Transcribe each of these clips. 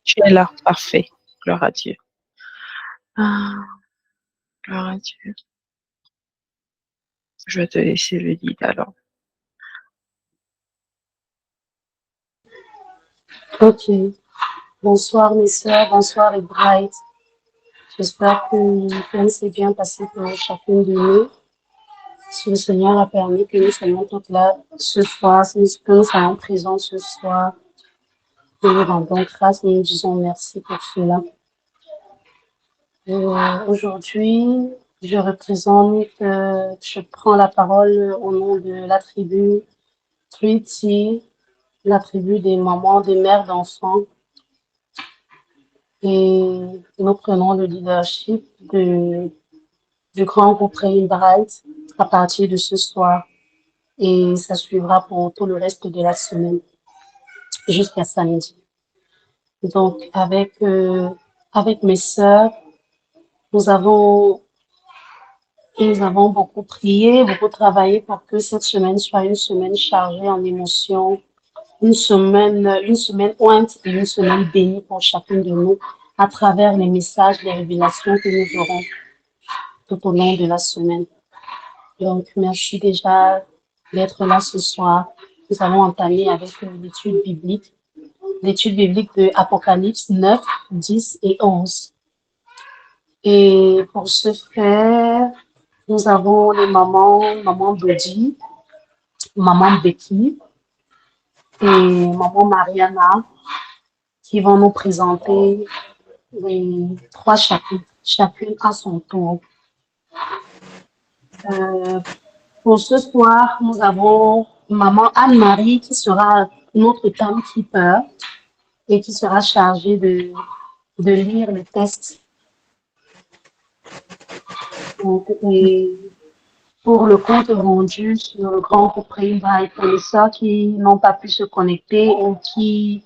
Tu es là, parfait. Gloire à Dieu. Ah, gloire à Dieu. Je vais te laisser le lead alors. Ok. Bonsoir mes soeurs, bonsoir les brides. J'espère que le week-end s'est bien passé pour chacune de nous. Si le Seigneur a permis que nous soyons toutes là ce soir, que nous soyons présents ce soir, nous nous rendons grâce et nous disons merci pour cela. Aujourd'hui, je prends la parole au nom de la tribu Treaty, la tribu des mamans, des mères d'enfants. Et nous prenons le leadership du grand groupe Rain Bright à partir de ce soir. Et ça suivra pour tout le reste de la semaine, jusqu'à samedi. Donc, avec mes sœurs, nous avons, nous avons beaucoup prié, beaucoup travaillé pour que cette semaine soit une semaine chargée en émotions, une semaine ointe et une semaine bénie pour chacune de nous à travers les messages, les révélations que nous aurons tout au long de la semaine. Donc, merci déjà d'être là ce soir. Nous allons entamer avec l'étude biblique de Apocalypse 9, 10 et 11. Et pour ce faire, nous avons les maman Dodi, maman Becky et maman Mariana, qui vont nous présenter les 3 chapitres, chacune à son tour. Euh, pour ce soir, nous avons maman Anne-Marie qui sera notre timekeeper et qui sera chargée de lire le texte. Donc, et pour le compte rendu sur le grand groupe Bright, pour les sœurs qui n'ont pas pu se connecter ou qui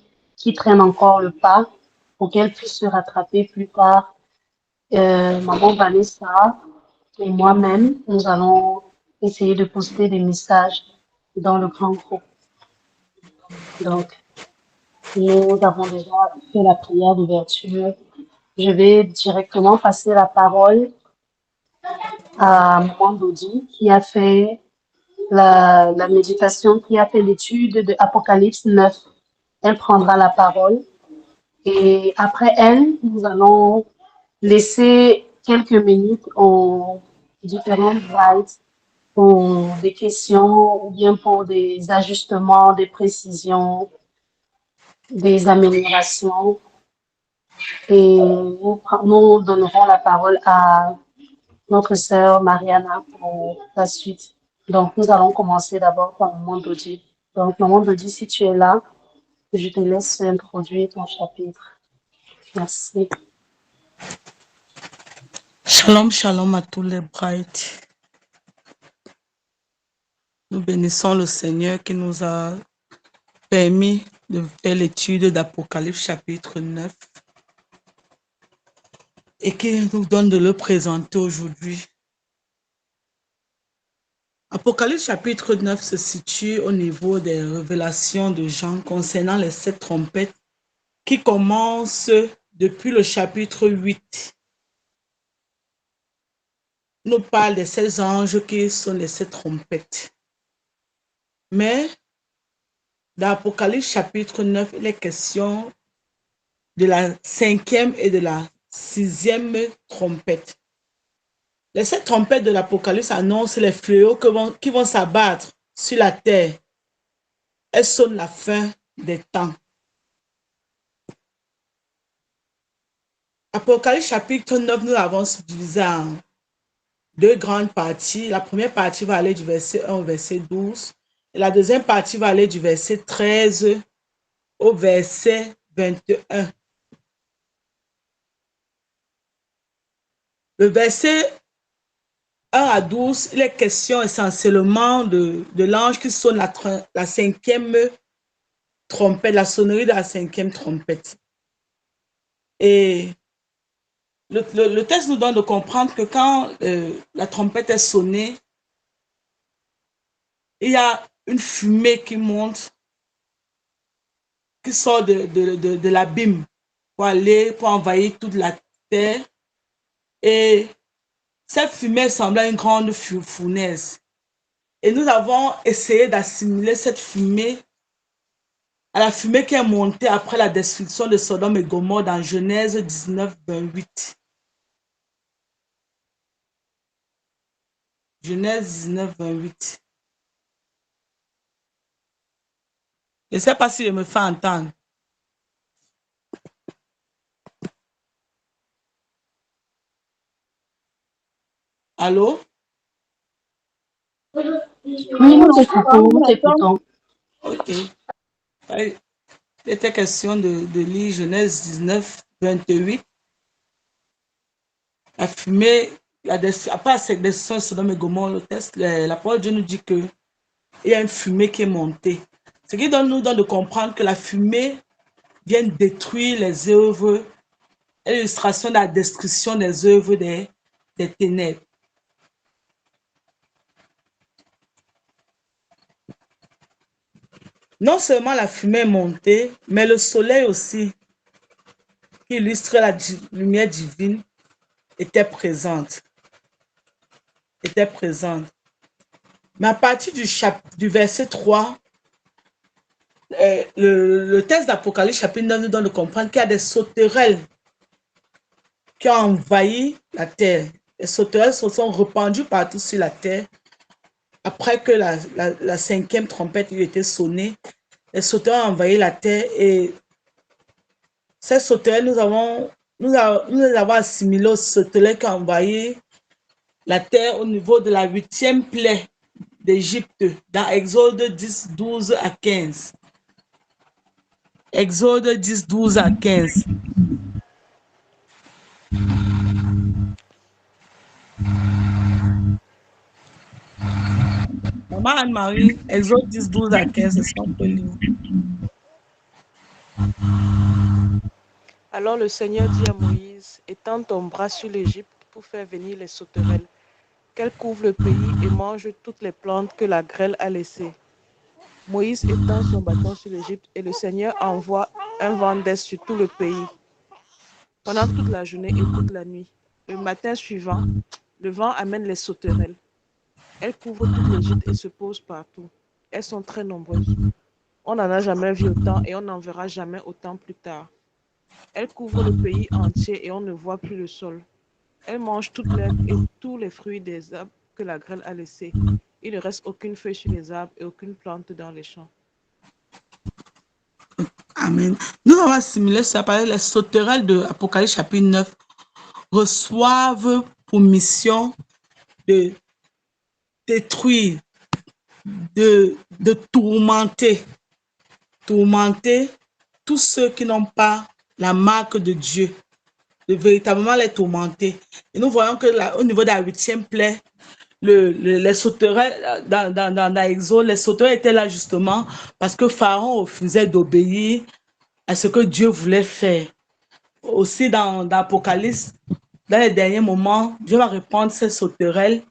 traînent encore le pas, pour qu'elles puissent se rattraper plus tard. Maman Vanessa et moi-même, nous allons essayer de poster des messages dans le grand groupe. Donc, nous avons déjà fait la prière d'ouverture. Je vais directement passer la parole à Maman Dodi qui a fait la méditation, qui a fait l'étude de Apocalypse 9. Elle prendra la parole et après elle, nous allons laisser quelques minutes aux différentes brides pour des questions ou bien pour des ajustements, des précisions, des améliorations. Et nous donnerons la parole à notre sœur Mariana pour la suite. Donc, nous allons commencer d'abord par Maman Dodi. Donc, Maman Dodi, si tu es là, je te laisse introduire ton chapitre. Merci. Shalom, shalom à tous les brides. Nous bénissons le Seigneur qui nous a permis de faire l'étude d'Apocalypse chapitre 9 et qui nous donne de le présenter aujourd'hui. Apocalypse chapitre 9 se situe au niveau des révélations de Jean concernant les 7 trompettes qui commencent depuis le chapitre 8. Il nous parle des 16 anges qui sont les 7 trompettes. Mais dans Apocalypse chapitre 9, il est question de la 5e et de la 6e trompette. Les 7 trompettes de l'Apocalypse annoncent les fléaux qui vont s'abattre sur la terre. Elles sonnent la fin des temps. Apocalypse chapitre 9, nous l'avons subdivisé en 2 grandes parties. La première partie va aller du verset 1 au verset 12. Et la deuxième partie va aller du verset 13 au verset 21. Le verset 1 à 12, il est question essentiellement de l'ange qui sonne la 5e trompette, la sonnerie de la 5e trompette. Et le texte nous donne de comprendre que quand la trompette est sonnée, il y a une fumée qui monte, qui sort de l'abîme. pour aller, pour envahir toute la terre. Et cette fumée semblait une grande fournaise. Et nous avons essayé d'assimiler cette fumée à la fumée qui est montée après la destruction de Sodome et Gomorrhe dans Genèse 19, 28. Genèse 19, 28. Je ne sais pas si je me fais entendre. Allô? Oui, nous t'écoutons, nous t'écoutons. Ok. Il était question de lire Genèse 19, 28. La fumée, après cette destruction de Sodome et Gomorrhe, le texte, la parole de Dieu nous dit qu'il y a une fumée qui est montée. Ce qui nous donne de comprendre que la fumée vient détruire les œuvres, l'illustration de la destruction des œuvres des ténèbres. Non seulement la fumée est montée, mais le soleil aussi, qui illustre la lumière divine, était présente. Mais à partir du verset 3, le texte d'Apocalypse chapitre 9 nous donne de comprendre qu'il y a des sauterelles qui ont envahi la terre. Les sauterelles se sont répandues partout sur la terre. Après que la cinquième trompette eut été sonnée, les sauterelles ont envahi la terre et ces sauterelles, nous les avons assimilées aux sauterelles qui ont envahi la terre au niveau de la 8e plaie d'Égypte, dans Exode 10, 12 à 15. Exode 10, 12 à 15. Maman Anne-Marie, Exode 10, 12 à 15, est-ce qu'on peut lire? Alors le Seigneur dit à Moïse, étends ton bras sur l'Égypte pour faire venir les sauterelles, qu'elles couvrent le pays et mangent toutes les plantes que la grêle a laissées. Moïse étend son bâton sur l'Égypte et le Seigneur envoie un vent d'est sur tout le pays pendant toute la journée et toute la nuit. Le matin suivant, le vent amène les sauterelles. Elles couvrent toute l'Égypte et se posent partout. Elles sont très nombreuses. On n'en a jamais vu autant et on n'en verra jamais autant plus tard. Elles couvrent le pays entier et on ne voit plus le sol. Elles mangent toute l'herbe et tous les fruits des arbres que la grêle a laissés. Il ne reste aucune feuille sur les arbres et aucune plante dans les champs. Amen. Nous avons assimilé ça par les sauterelles de Apocalypse chapitre 9 reçoivent pour mission de détruire, de tourmenter tous ceux qui n'ont pas la marque de Dieu, de véritablement les tourmenter. Et nous voyons que là, au niveau de la 8e plaie, les sauterelles, dans l'Exode, les sauterelles étaient là justement parce que Pharaon refusait d'obéir à ce que Dieu voulait faire. Aussi dans l'Apocalypse, dans les derniers moments, Dieu va répandre ces sauterelles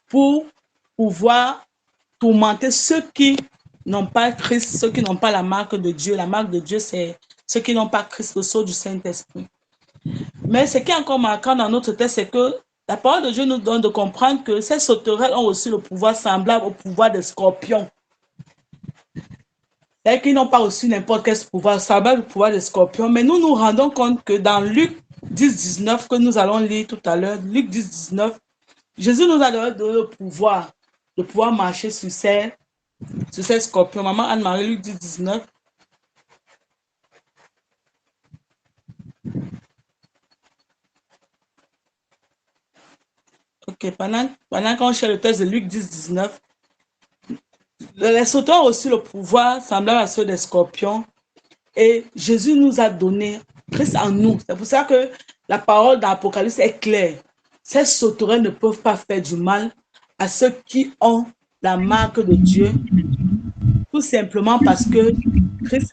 pour pouvoir tourmenter ceux qui n'ont pas Christ, ceux qui n'ont pas la marque de Dieu. La marque de Dieu, c'est ceux qui n'ont pas Christ, le sceau du Saint-Esprit. Mais ce qui est encore marquant dans notre texte, c'est que la parole de Dieu nous donne de comprendre que ces sauterelles ont aussi le pouvoir semblable au pouvoir des scorpions. C'est-à-dire qu'ils n'ont pas aussi n'importe quel pouvoir, semblable au pouvoir des scorpions. Mais nous nous rendons compte que dans Luc 10, 19, que nous allons lire tout à l'heure, Luc 10, 19, Jésus nous a donné le pouvoir marcher sur ces scorpions. Maman Anne-Marie, Luc 10, 19. Ok, pendant qu'on cherche le texte de Luc 10, 19, les sauterelles ont aussi le pouvoir semblable à ceux des scorpions. Et Jésus nous a donné Christ en nous. C'est pour ça que la parole dans l'Apocalypse est claire. Ces sauterelles ne peuvent pas faire du mal à ceux qui ont la marque de Dieu, tout simplement parce que Christ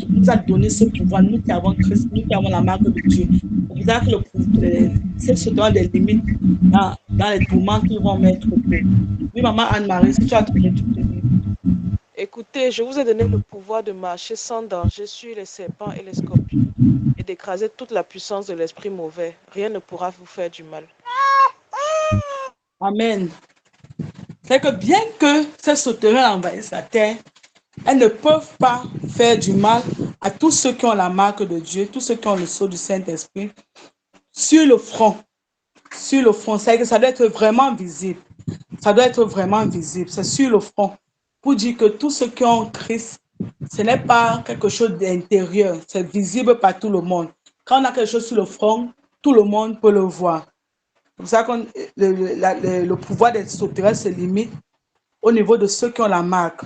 nous a donné ce pouvoir, nous qui avons Christ, nous qui avons la marque de Dieu. C'est pour ça que ces sauterelles des limites dans les tourments qu'ils vont mettre. Oui, maman Anne-Marie, si tu as trouvé, tu peux dire. Et Écoutez, je vous ai donné le pouvoir de marcher sans danger sur les serpents et les scorpions et d'écraser toute la puissance de l'esprit mauvais. Rien ne pourra vous faire du mal. Amen. C'est que bien que ces sauterelles envahissent la terre, elles ne peuvent pas faire du mal à tous ceux qui ont la marque de Dieu, tous ceux qui ont le sceau du Saint-Esprit sur le front. Sur le front, c'est que ça doit être vraiment visible. Ça doit être vraiment visible. C'est sur le front. Pour dire que tous ceux qui ont Christ, ce n'est pas quelque chose d'intérieur. C'est visible par tout le monde. Quand on a quelque chose sur le front, tout le monde peut le voir. C'est pour ça que le pouvoir des sauterelles se limite au niveau de ceux qui ont la marque.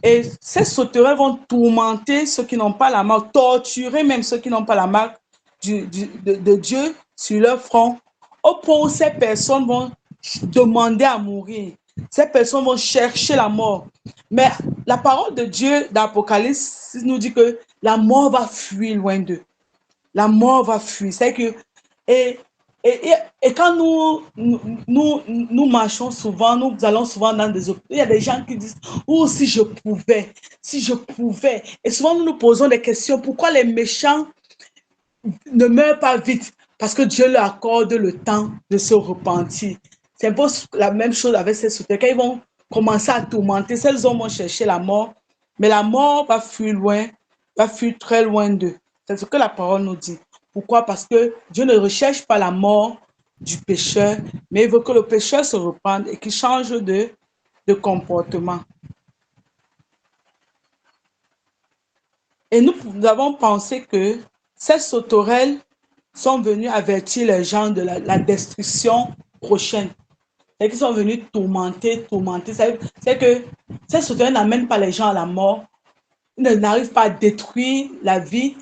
Et ces sauterelles vont tourmenter ceux qui n'ont pas la marque, torturer même ceux qui n'ont pas la marque de Dieu sur leur front, au point où ces personnes vont demander à mourir. Ces personnes vont chercher la mort. Mais la parole de Dieu d'Apocalypse nous dit que la mort va fuir loin d'eux. La mort va fuir. C'est que, et, et quand nous marchons souvent, nous allons souvent dans des hôpitaux, il y a des gens qui disent, oh, si je pouvais, si je pouvais. Et souvent, nous nous posons des questions. Pourquoi les méchants ne meurent pas vite? Parce que Dieu leur accorde le temps de se repentir. C'est un peu la même chose avec ces sauterelles. Quand ils vont commencer à tourmenter, celles hommes vont chercher la mort, mais la mort va fuir loin, va fuir très loin d'eux. C'est ce que la parole nous dit. Pourquoi? Parce que Dieu ne recherche pas la mort du pécheur, mais il veut que le pécheur se repente et qu'il change de comportement. Et nous avons pensé que ces sauterelles sont venues avertir les gens de la destruction prochaine. C'est qu'ils sont venus tourmenter. C'est que ces sauterelles n'amènent pas les gens à la mort. Ils n'arrivent pas à détruire la vie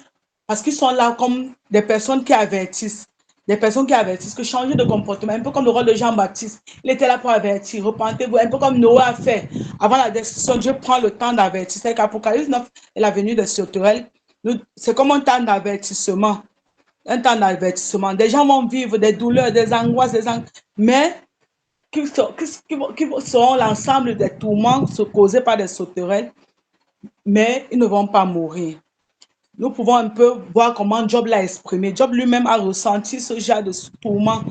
parce qu'ils sont là comme des personnes qui avertissent. Des personnes qui avertissent que changer de comportement, un peu comme le rôle de Jean-Baptiste. Il était là pour avertir, repentez-vous, un peu comme Noé a fait. Avant la destruction, Dieu prend le temps d'avertir. C'est qu'Apocalypse 9 est la venue des sauterelles. C'est comme un temps d'avertissement. Un temps d'avertissement. Des gens vont vivre des douleurs, des angoisses, mais qui seront l'ensemble des tourments causés par des sauterelles, mais ils ne vont pas mourir. Nous pouvons un peu voir comment Job l'a exprimé. Job lui-même a ressenti ce genre de tourment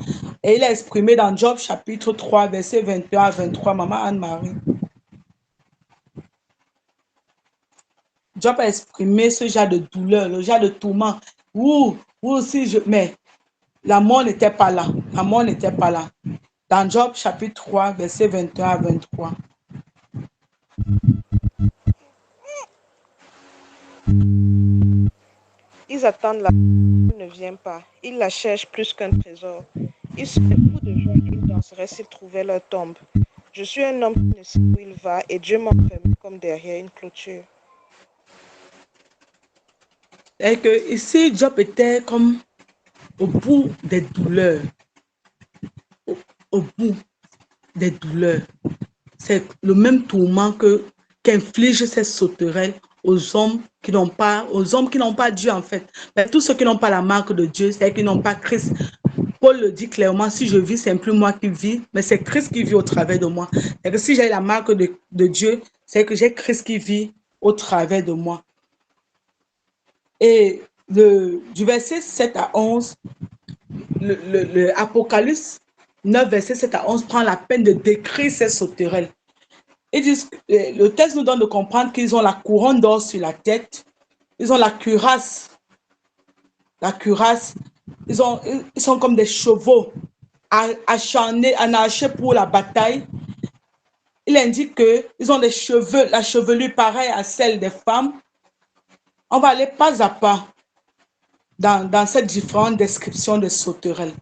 et il a exprimé dans Job chapitre 3, verset 21 à 23. Maman Anne-Marie. Job a exprimé ce genre de douleur, le genre de tourment. Mais la mort n'était pas là. La mort n'était pas là. Dans Job chapitre 3, verset 21 à 23. Ils attendent la mort, elle ne vient pas. Ils la cherchent plus qu'un trésor. Ils seraient fous de joie et ils danseraient s'ils trouvaient leur tombe. Je suis un homme qui ne sait où il va et Dieu m'enferme comme derrière une clôture. Et que ici, Job était comme au bout des douleurs. Au bout des douleurs. C'est le même tourment qu'inflige ces sauterelles aux hommes qui n'ont pas Dieu en fait. Mais tous ceux qui n'ont pas la marque de Dieu, c'est qu'ils n'ont pas Christ. Paul le dit clairement, si je vis, c'est plus moi qui vis, mais c'est Christ qui vit au travers de moi. Et que si j'ai la marque de Dieu, c'est que j'ai Christ qui vit au travers de moi. Et du verset 7 à 11, le Apocalypse 9, verset 7 à 11 prend la peine de décrire ces sauterelles. Le texte nous donne de comprendre qu'ils ont la couronne d'or sur la tête, ils ont la cuirasse. La cuirasse, ils sont comme des chevaux acharnés, anachés pour la bataille. Il indique qu'ils ont des cheveux, la chevelure pareille à celle des femmes. On va aller pas à pas dans cette différente description des sauterelles.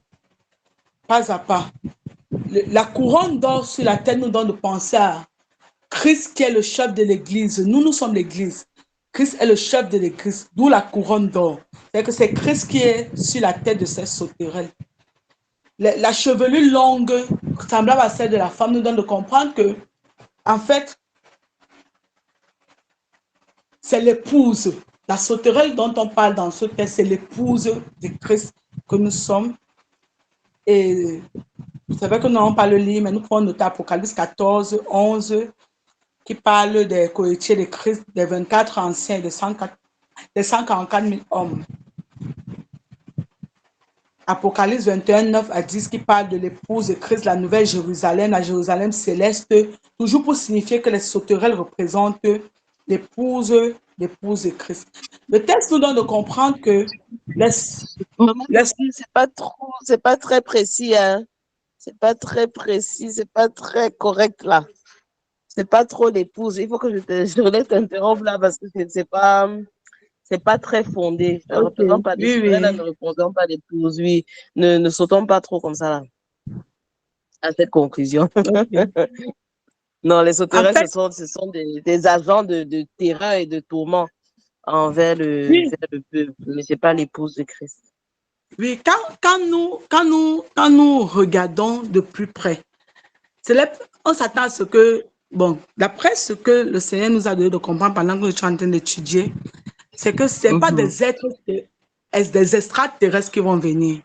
Pas à pas. La couronne d'or sur la tête nous donne de penser à Christ qui est le chef de l'Église. Nous sommes l'Église. Christ est le chef de l'Église, d'où la couronne d'or. C'est-à-dire que c'est Christ qui est sur la tête de ces sauterelles. La chevelure longue, semblable à celle de la femme, nous donne de comprendre que, en fait, c'est l'épouse. La sauterelle dont on parle dans ce texte, c'est l'épouse de Christ que nous sommes. Et vous savez que nous n'avons pas le lire, mais nous pouvons noter Apocalypse 14, 11, qui parle des cohéritiers de Christ, des 24 anciens, des 144 000 hommes. Apocalypse 21, 9 à 10 qui parle de l'épouse de Christ, la nouvelle Jérusalem, la Jérusalem céleste, toujours pour signifier que les sauterelles représentent l'épouse de Christ. Le texte nous donne de comprendre que Maman, c'est pas très précis, hein. C'est pas très précis, c'est pas très correct là. C'est pas trop l'épouse. Il faut que je laisse t'interrompre là parce que c'est pas très fondé. Ça ne Ok, représente pas des oui, sauterelles, là oui. ne représente pas d'épouse. Oui, ne sautons pas trop comme ça là, à cette conclusion. Ok. Non, les En sauterelles, fait, ce sont des agents de terreur et de tourment envers oui, vers le peuple, mais c'est pas l'épouse de Christ. oui, quand nous regardons de plus près, on s'attend à ce que, bon, d'après ce que le Seigneur nous a donné de comprendre pendant que nous sommes en train d'étudier, c'est que ce n'est pas Mhm, des êtres, des extraterrestres qui vont venir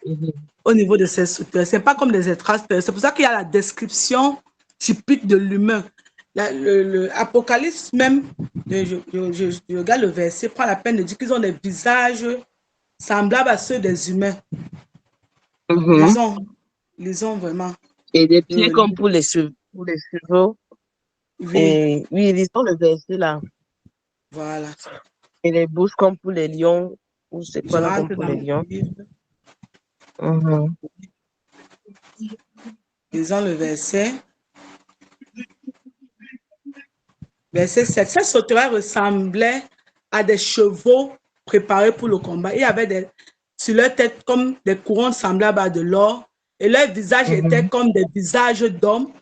mhm, au niveau de ces sauterelles. Ce n'est pas comme des extraterrestres. C'est pour ça qu'il y a la description typique de l'humain. L'Apocalypse même, je regarde le verset, prend la peine de dire qu'ils ont des visages semblables à ceux des humains. mhm. Lisons vraiment. Et des pieds Euh, comme pour les chevaux. oui, Et oui, lisons le verset là. voilà. Et les bouches comme pour les lions. Ou c'est Je quoi là comme rentre pour dans les mon lions? livre. Mhm, Lisons le verset. Verset 7. Ces sauterelles ressemblaient à des chevaux préparés pour le combat. Il y avait sur leur tête comme des couronnes semblables à de l'or. Et leurs visages étaient mhm, comme des visages d'hommes.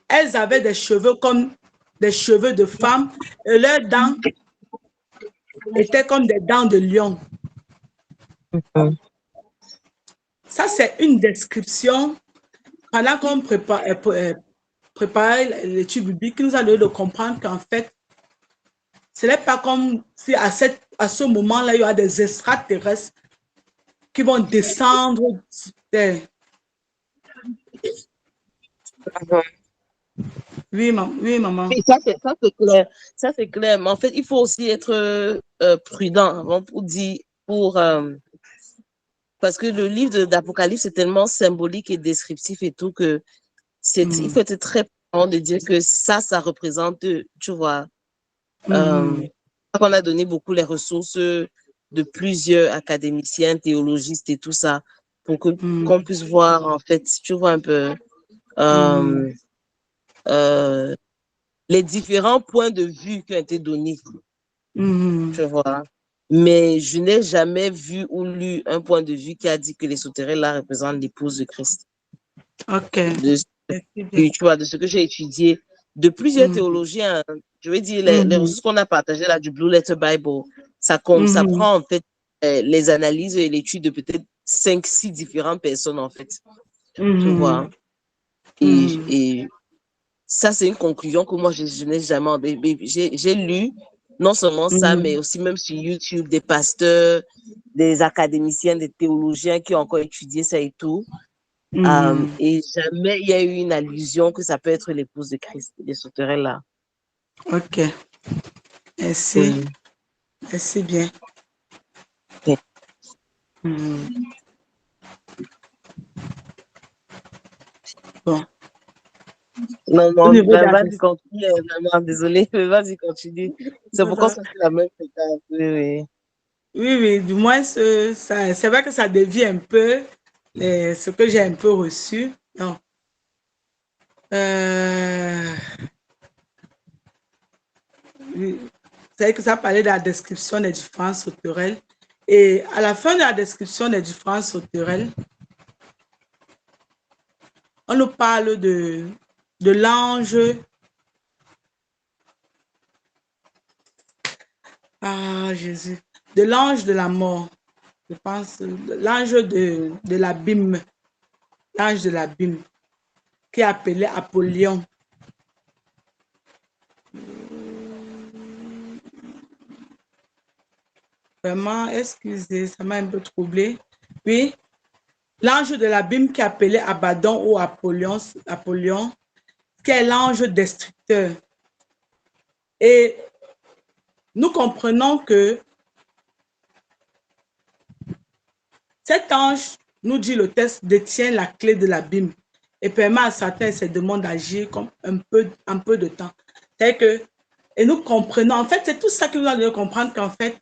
Elles avaient des cheveux comme des cheveux de femmes. Et leurs dents étaient comme des dents de lion. mhm, Ça, c'est une description. Pendant qu'on préparait l'étude biblique, qui nous a donné de comprendre qu'en fait, ce n'est pas comme si à ce moment-là, il y aura des extraterrestres qui vont descendre. mhm. Oui, oui, maman. Oui, ça c'est clair. Ça c'est clair. Mais en fait, il faut aussi être prudent avant pour dire, parce que le livre d'Apocalypse est tellement symbolique et descriptif et tout que il Mm, faut être très prudent de dire que ça représente, tu vois, mm, on a donné beaucoup les ressources de plusieurs académiciens, théologistes et tout ça pour que mm, qu'on puisse voir en fait, tu vois un peu mm, euh, euh, les différents points de vue qui ont été donnés, mm. tu vois. Mais je n'ai jamais vu ou lu un point de vue qui a dit que les sauterelles là représentent l'épouse de Christ. OK. De, Merci bien. tu vois, de ce que j'ai étudié, de plusieurs Mm, théologiens, je veux dire, les mm, ressources qu'on a partagées là du Blue Letter Bible, ça mm, prend en fait les analyses et l'étude de peut-être 5, 6 différentes personnes en fait, tu mm, vois. mm, Et ça, c'est une conclusion que moi, je n'ai jamais. J'ai lu non seulement ça, mais mm, aussi même sur YouTube, des pasteurs, des académiciens, des théologiens qui ont encore étudié ça et tout. mm. Et jamais il y a eu une allusion que ça peut être l'épouse de Christ, les sauterelles là. OK. Merci. Oui. Merci bien. Ok. Mm. Bon. Non, Au non, niveau de la vas-y, continue. Maman, désolée, mais vas-y, continue. C'est pourquoi ça fait la même fréquence. Oui, oui. oui, oui, du moins, c'est vrai que ça dévie un peu ce que j'ai un peu reçu. Non. Euh, oui. C'est vrai que ça parlait de la description des différences sauterelles. Et à la fin de la description des différences sauterelles, on nous parle de l'ange. Ah, Jésus. De l'ange de la mort. Je pense, l'ange de l'abîme. L'ange de l'abîme, qui est appelé Apollyon. Vraiment, excusez, ça m'a un peu troublé. Oui, l'ange de l'abîme qui est appelé Abaddon ou Apollyon, qui est l'ange destructeur. Et nous comprenons que cet ange, nous dit le texte, détient la clé de l'abîme et permet à Satan et ses démons d'agir comme un peu de temps. C'est que, et nous comprenons, en fait, c'est tout ça que nous devons comprendre qu'en fait,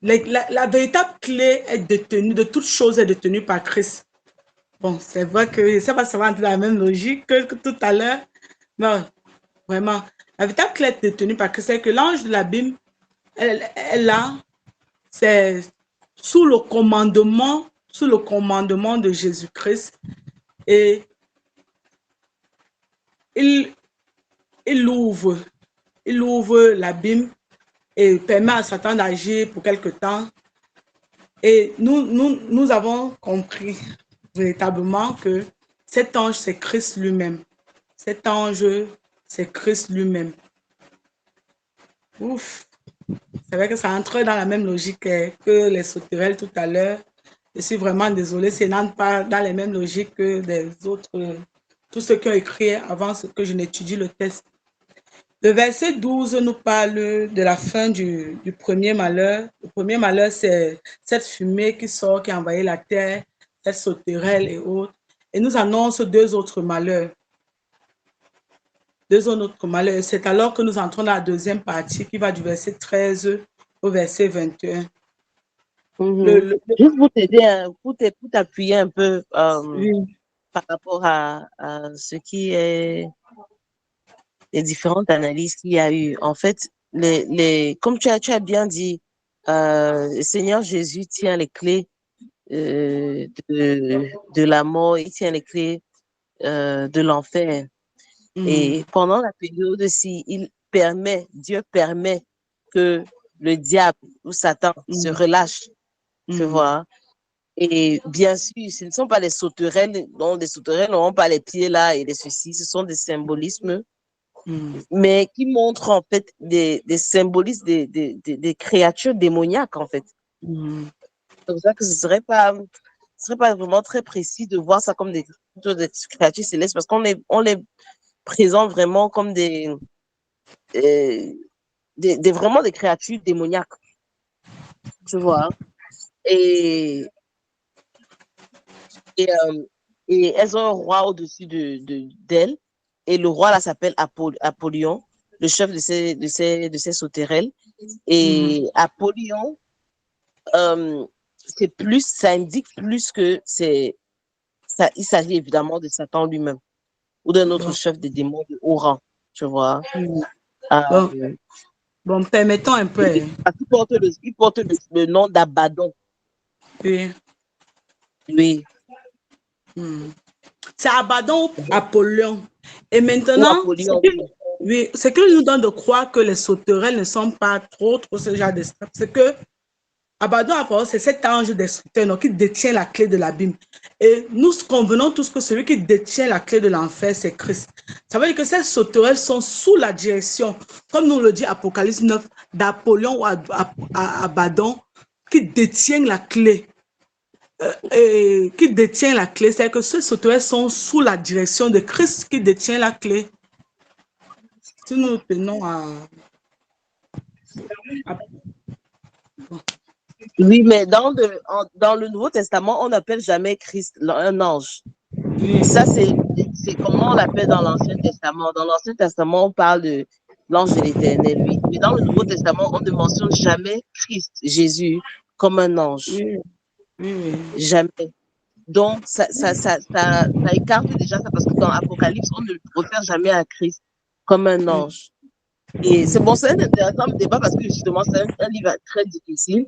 la véritable clé est détenue, de toute chose est détenue par Christ. Bon, c'est vrai que je ne sais pas si ça va entrer dans la même logique que tout à l'heure. Non, vraiment. La véritable clé est détenue par Christ. C'est que l'ange de l'abîme, elle a, c'est sous le commandement de Jésus-Christ. Et il ouvre l'abîme et permet à Satan d'agir pour quelque temps. Et nous avons compris véritablement que cet ange, c'est Christ lui-même. Cet ange, c'est Christ lui-même. Ouf! C'est vrai que ça entre dans la même logique que les sauterelles tout à l'heure. Je suis vraiment désolée, ça n'entre pas dans les mêmes logiques que les autres, tous ceux qui ont écrit avant que je n'étudie le texte. Le verset 12 nous parle de la fin du premier malheur. Le premier malheur, c'est cette fumée qui sort, qui a envahi la terre, cette sauterelle et autres. Et nous annonce deux autres malheurs. C'est alors que nous entrons dans la deuxième partie qui va du verset 13 au verset 21. Juste pour t'aider, pour t'appuyer un peu Oui. par rapport à ce qui est les différentes analyses qu'il y a eu. En fait, comme tu as bien dit, le Seigneur Jésus tient les clés de la mort, il tient les clés de l'enfer. Et pendant la période aussi, Dieu permet que le diable ou Satan se relâche, tu vois. Et bien sûr, ce ne sont pas les sauterelles, non, les sauterelles n'auront pas les pieds là et les ceci, ce sont des symbolismes, mais qui montrent en fait des symbolismes des créatures démoniaques en fait. C'est pour ça que ce serait pas vraiment très précis de voir ça comme des créatures célestes parce qu'on les présente vraiment comme vraiment des créatures démoniaques, tu vois. Et elles ont un roi au-dessus d'elles. Et le roi là s'appelle Apollyon, le chef de ces sauterelles. Et Apollyon, ça indique plus que il s'agit évidemment de Satan lui-même ou d'un autre chef des démons de haut rang, tu vois. Bon, permettons un peu. Il porte le nom d'Abaddon. Oui. Oui. C'est Abaddon ou Apollyon. Et maintenant, ce qui nous donne de croire que les sauterelles ne sont pas trop ce genre de stuff, c'est que Abaddon, c'est cet ange destructeur qui détient la clé de l'abîme. Et nous convenons tous que celui qui détient la clé de l'enfer, c'est Christ. Ça veut dire que ces sauterelles sont sous la direction, comme nous le dit Apocalypse 9, d'Apollyon ou Abaddon, qui détient la clé. C'est-à-dire que ces sauterelles sont sous la direction de Christ qui détient la clé. Si nous tenons à... Oui, mais dans le Nouveau Testament, on n'appelle jamais Christ un ange. Ça, c'est comment on l'appelle dans l'Ancien Testament. Dans l'Ancien Testament, on parle de l'ange de l'Éternel, oui. Mais dans le Nouveau Testament, on ne mentionne jamais Christ, Jésus, comme un ange. Jamais. Donc, ça écarte déjà ça, parce que dans l'Apocalypse, on ne réfère jamais à Christ comme un ange. Et c'est bon, c'est un intéressant débat parce que justement, c'est un livre très difficile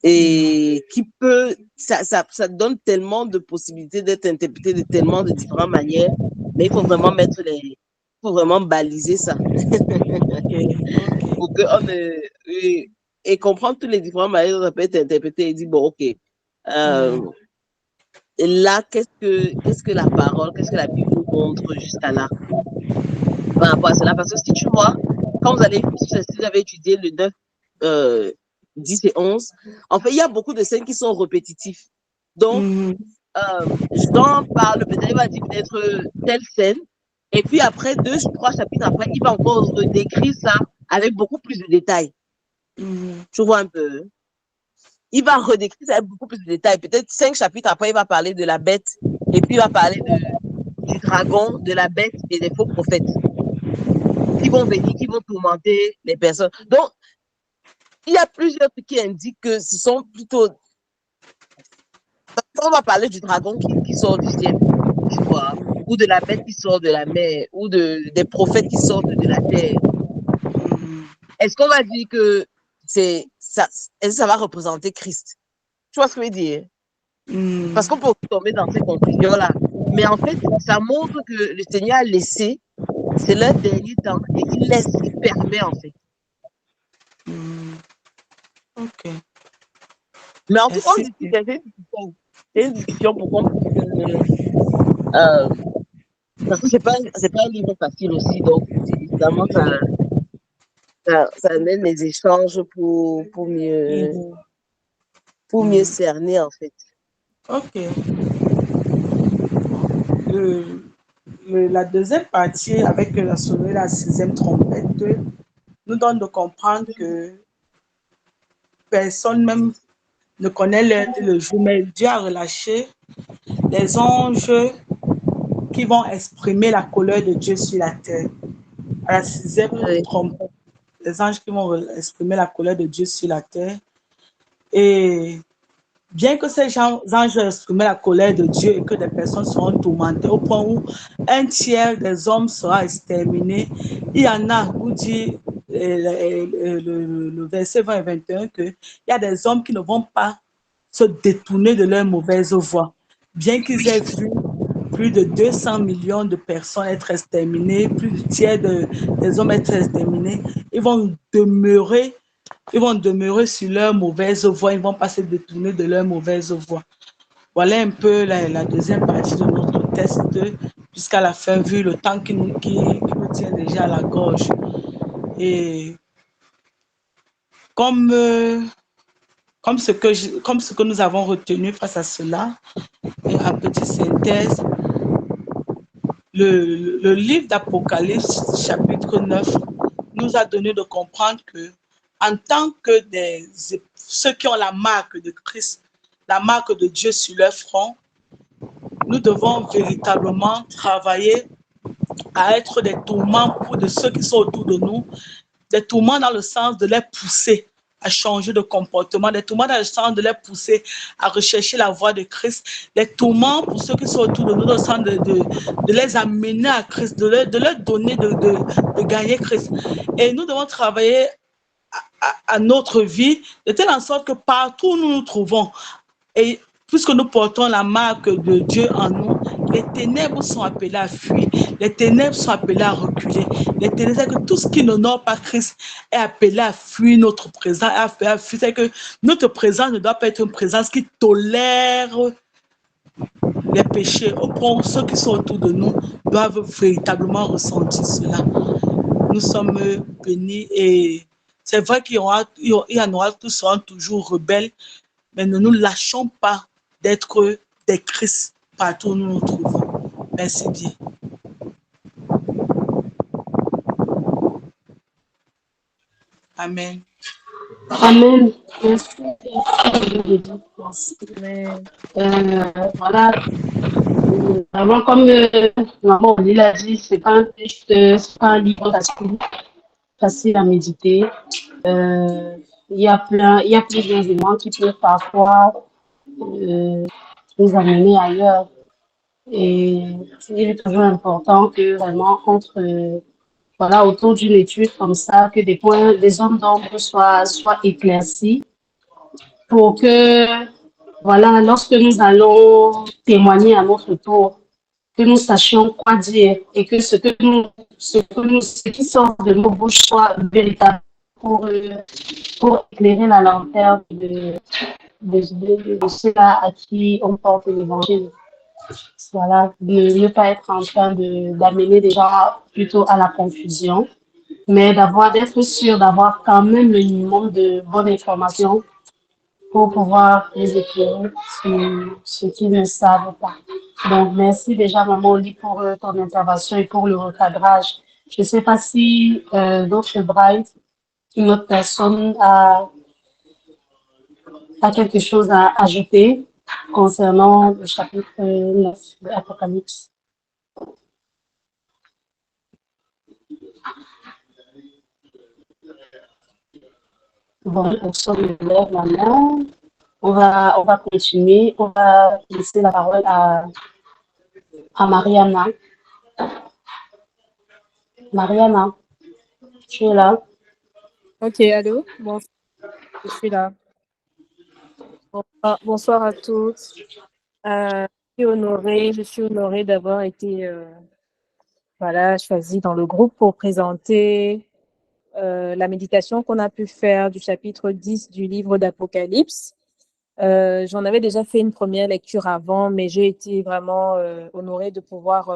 et qui peut, ça donne tellement de possibilités d'être interprété de tellement de différentes manières, mais il faut vraiment baliser ça. Pour que et comprendre toutes les différentes manières dont ça peut être interprété et dire, bon, ok, là, qu'est-ce que la parole, qu'est-ce que la Bible nous montre jusqu'à là par rapport à cela? Parce que si tu vois, quand si vous avez étudié le 9, 10 et 11, en fait, il y a beaucoup de scènes qui sont répétitifs. Donc, Jean parle, peut-être il va dire peut-être telle scène, et puis après 2, 3 chapitres après, il va encore décrire ça avec beaucoup plus de détails. Tu vois un peu. Il va redécrire ça avec beaucoup plus de détails. Peut-être 5 chapitres après, il va parler de la bête, et puis il va parler du dragon, de la bête et des faux prophètes qui vont venir, qui vont tourmenter les personnes. Donc, il y a plusieurs trucs qui indiquent que ce sont plutôt. On va parler du dragon qui sort du ciel, tu vois, ou de la bête qui sort de la mer, ou des prophètes qui sortent de la terre. Est-ce qu'on va dire que ça va représenter Christ? Tu vois ce que je veux dire? Parce qu'on peut tomber dans ces conclusions-là. Mais en fait, ça montre que le Seigneur a laissé, c'est leur dernier temps, et il laisse, il permet en fait. Ok. Mais en tout cas, c'est une discussion pour qu'on parce que c'est pas un livre facile aussi, donc évidemment ça amène les échanges pour mieux cerner en fait. Ok. La deuxième partie avec la sonnerie de la 6e trompette nous donne de comprendre que personne même ne connaît l'heure et le jour, mais Dieu a relâché les anges qui vont exprimer la colère de Dieu sur la terre. À la 6e trompette, les anges qui vont exprimer la colère de Dieu sur la terre. Et bien que ces anges expriment la colère de Dieu et que des personnes seront tourmentées au point où un tiers des hommes sera exterminé, il y en a, vous dit le verset 20 et 21, qu'il y a des hommes qui ne vont pas se détourner de leur mauvaise voie. Bien qu'ils aient vu plus de 200 millions de personnes être exterminées, plus du tiers des hommes être exterminés, ils vont demeurer sur leur mauvaise voie, ils ne vont pas se détourner de leur mauvaise voie. Voilà un peu la deuxième partie de notre test, jusqu'à la fin, vu le temps qui nous tient déjà à la gorge. Et comme ce que nous avons retenu face à cela, en petite synthèse, le livre d'Apocalypse, chapitre 9, nous a donné de comprendre que, en tant que ceux qui ont la marque de Christ, la marque de Dieu sur leur front, nous devons véritablement travailler à être des tourments pour de ceux qui sont autour de nous, des tourments dans le sens de les pousser à changer de comportement, des tourments dans le sens de les pousser à rechercher la voie de Christ, des tourments pour ceux qui sont autour de nous dans le sens de les amener à Christ, de leur donner de gagner Christ. Et nous devons travailler à notre vie de telle en sorte que partout où nous nous trouvons, et puisque nous portons la marque de Dieu en nous, les ténèbres sont appelées à fuir, les ténèbres sont appelées à reculer. Les ténèbres, c'est que tout ce qui n'honore pas Christ est appelé à fuir notre présence, c'est que notre présence ne doit pas être une présence qui tolère les péchés, au point où ceux qui sont autour de nous doivent véritablement ressentir cela. Nous sommes bénis et c'est vrai qu'il y en aura qui seront toujours rebelles, mais ne nous lâchons pas d'être des Christ partout où nous nous trouvons. Merci bien. Amen. Amen. Merci. Voilà. Vraiment, comme maman l'a dit, c'est pas un texte, c'est pas un livre facile à méditer. Il y a plusieurs éléments qui peuvent parfois nous amener ailleurs. Et il est toujours important que vraiment voilà, autour d'une étude comme ça, que des zones d'ombre soient éclaircies pour que, voilà, lorsque nous allons témoigner à notre tour, que nous sachions quoi dire et que ce qui sort de nos bouches soit véritable pour éclairer la lanterne de ceux-là à qui on porte l'évangile. Voilà, de ne pas être en train d'amener des gens plutôt à la confusion, mais d'être sûr d'avoir quand même le minimum de bonnes informations pour pouvoir les éclairer sur ce qu'ils ne savent pas. Donc, merci déjà, Maman Oli, pour ton intervention et pour le recadrage. Je ne sais pas si d'autres brides, une autre personne a quelque chose à ajouter concernant le chapitre 9 de l'Apocalypse. Bon, personne ne lève la main. On va continuer. On va laisser la parole à Mariana. Mariana, tu es là? Ok, allô? Bon, je suis là. Bonsoir à tous. Je suis honorée d'avoir été choisie dans le groupe pour présenter la méditation qu'on a pu faire du chapitre 10 du livre d'Apocalypse. J'en avais déjà fait une première lecture avant, mais j'ai été vraiment honorée de pouvoir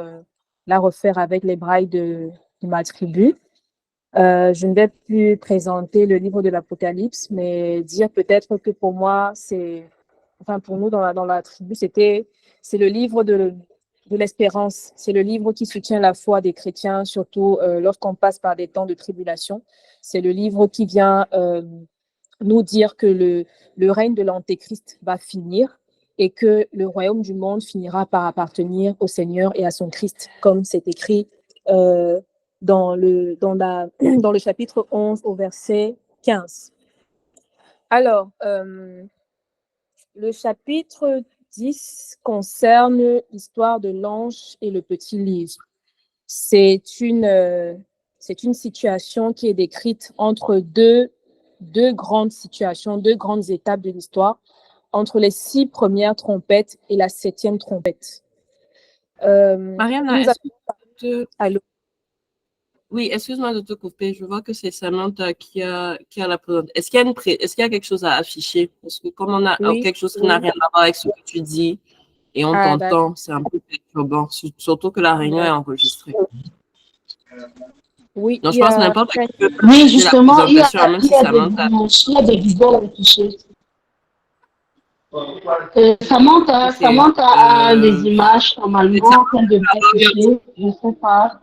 la refaire avec les brides de ma tribu. Je ne vais plus présenter le livre de l'Apocalypse, mais dire peut-être que pour moi, pour nous dans la tribu, c'est le livre de l'espérance. C'est le livre qui soutient la foi des chrétiens, surtout lorsqu'on passe par des temps de tribulation. C'est le livre qui vient nous dire que le règne de l'Antéchrist va finir et que le royaume du monde finira par appartenir au Seigneur et à son Christ, comme c'est écrit dans le chapitre 11 au verset 15. Alors, le chapitre 10 concerne l'histoire de l'ange et le petit livre. C'est une situation qui est décrite entre deux grandes situations, deux grandes étapes de l'histoire, entre les 6 premières trompettes et la 7e trompette. Mariana, Allô? Oui, excuse-moi de te couper. Je vois que c'est Samantha qui a la présente. Est-ce qu'il y a quelque chose à afficher? Parce que comme on a quelque chose qui n'a rien à voir avec ce que tu dis et on t'entend, c'est un peu perturbant. Surtout que la réunion est enregistrée. Oui, donc, je pense n'importe qui peut Oui, justement, il y a des visuels à afficher. Samantha a des images normalement qu'elle devrait afficher. Je ne sais pas.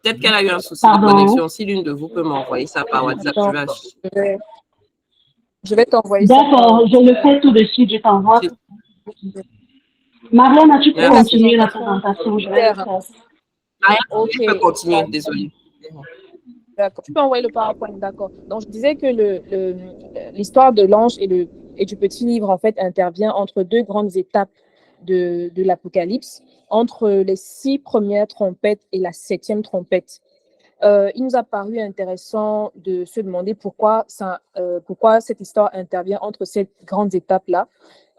Peut-être qu'elle a eu un souci de connexion. Si l'une de vous peut m'envoyer ça par WhatsApp, je vais t'envoyer ça. D'accord, je le fais tout de suite, je t'envoie. Mariana, tu peux continuer la présentation, je vais le faire. Ok. Tu peux continuer, désolée. D'accord, tu peux envoyer le PowerPoint, d'accord. Donc, je disais que l'histoire de l'ange et du petit livre, en fait, intervient entre deux grandes étapes de l'Apocalypse, entre les 6 premières trompettes et la 7e trompette. Il nous a paru intéressant de se demander pourquoi cette histoire intervient entre ces grandes étapes-là.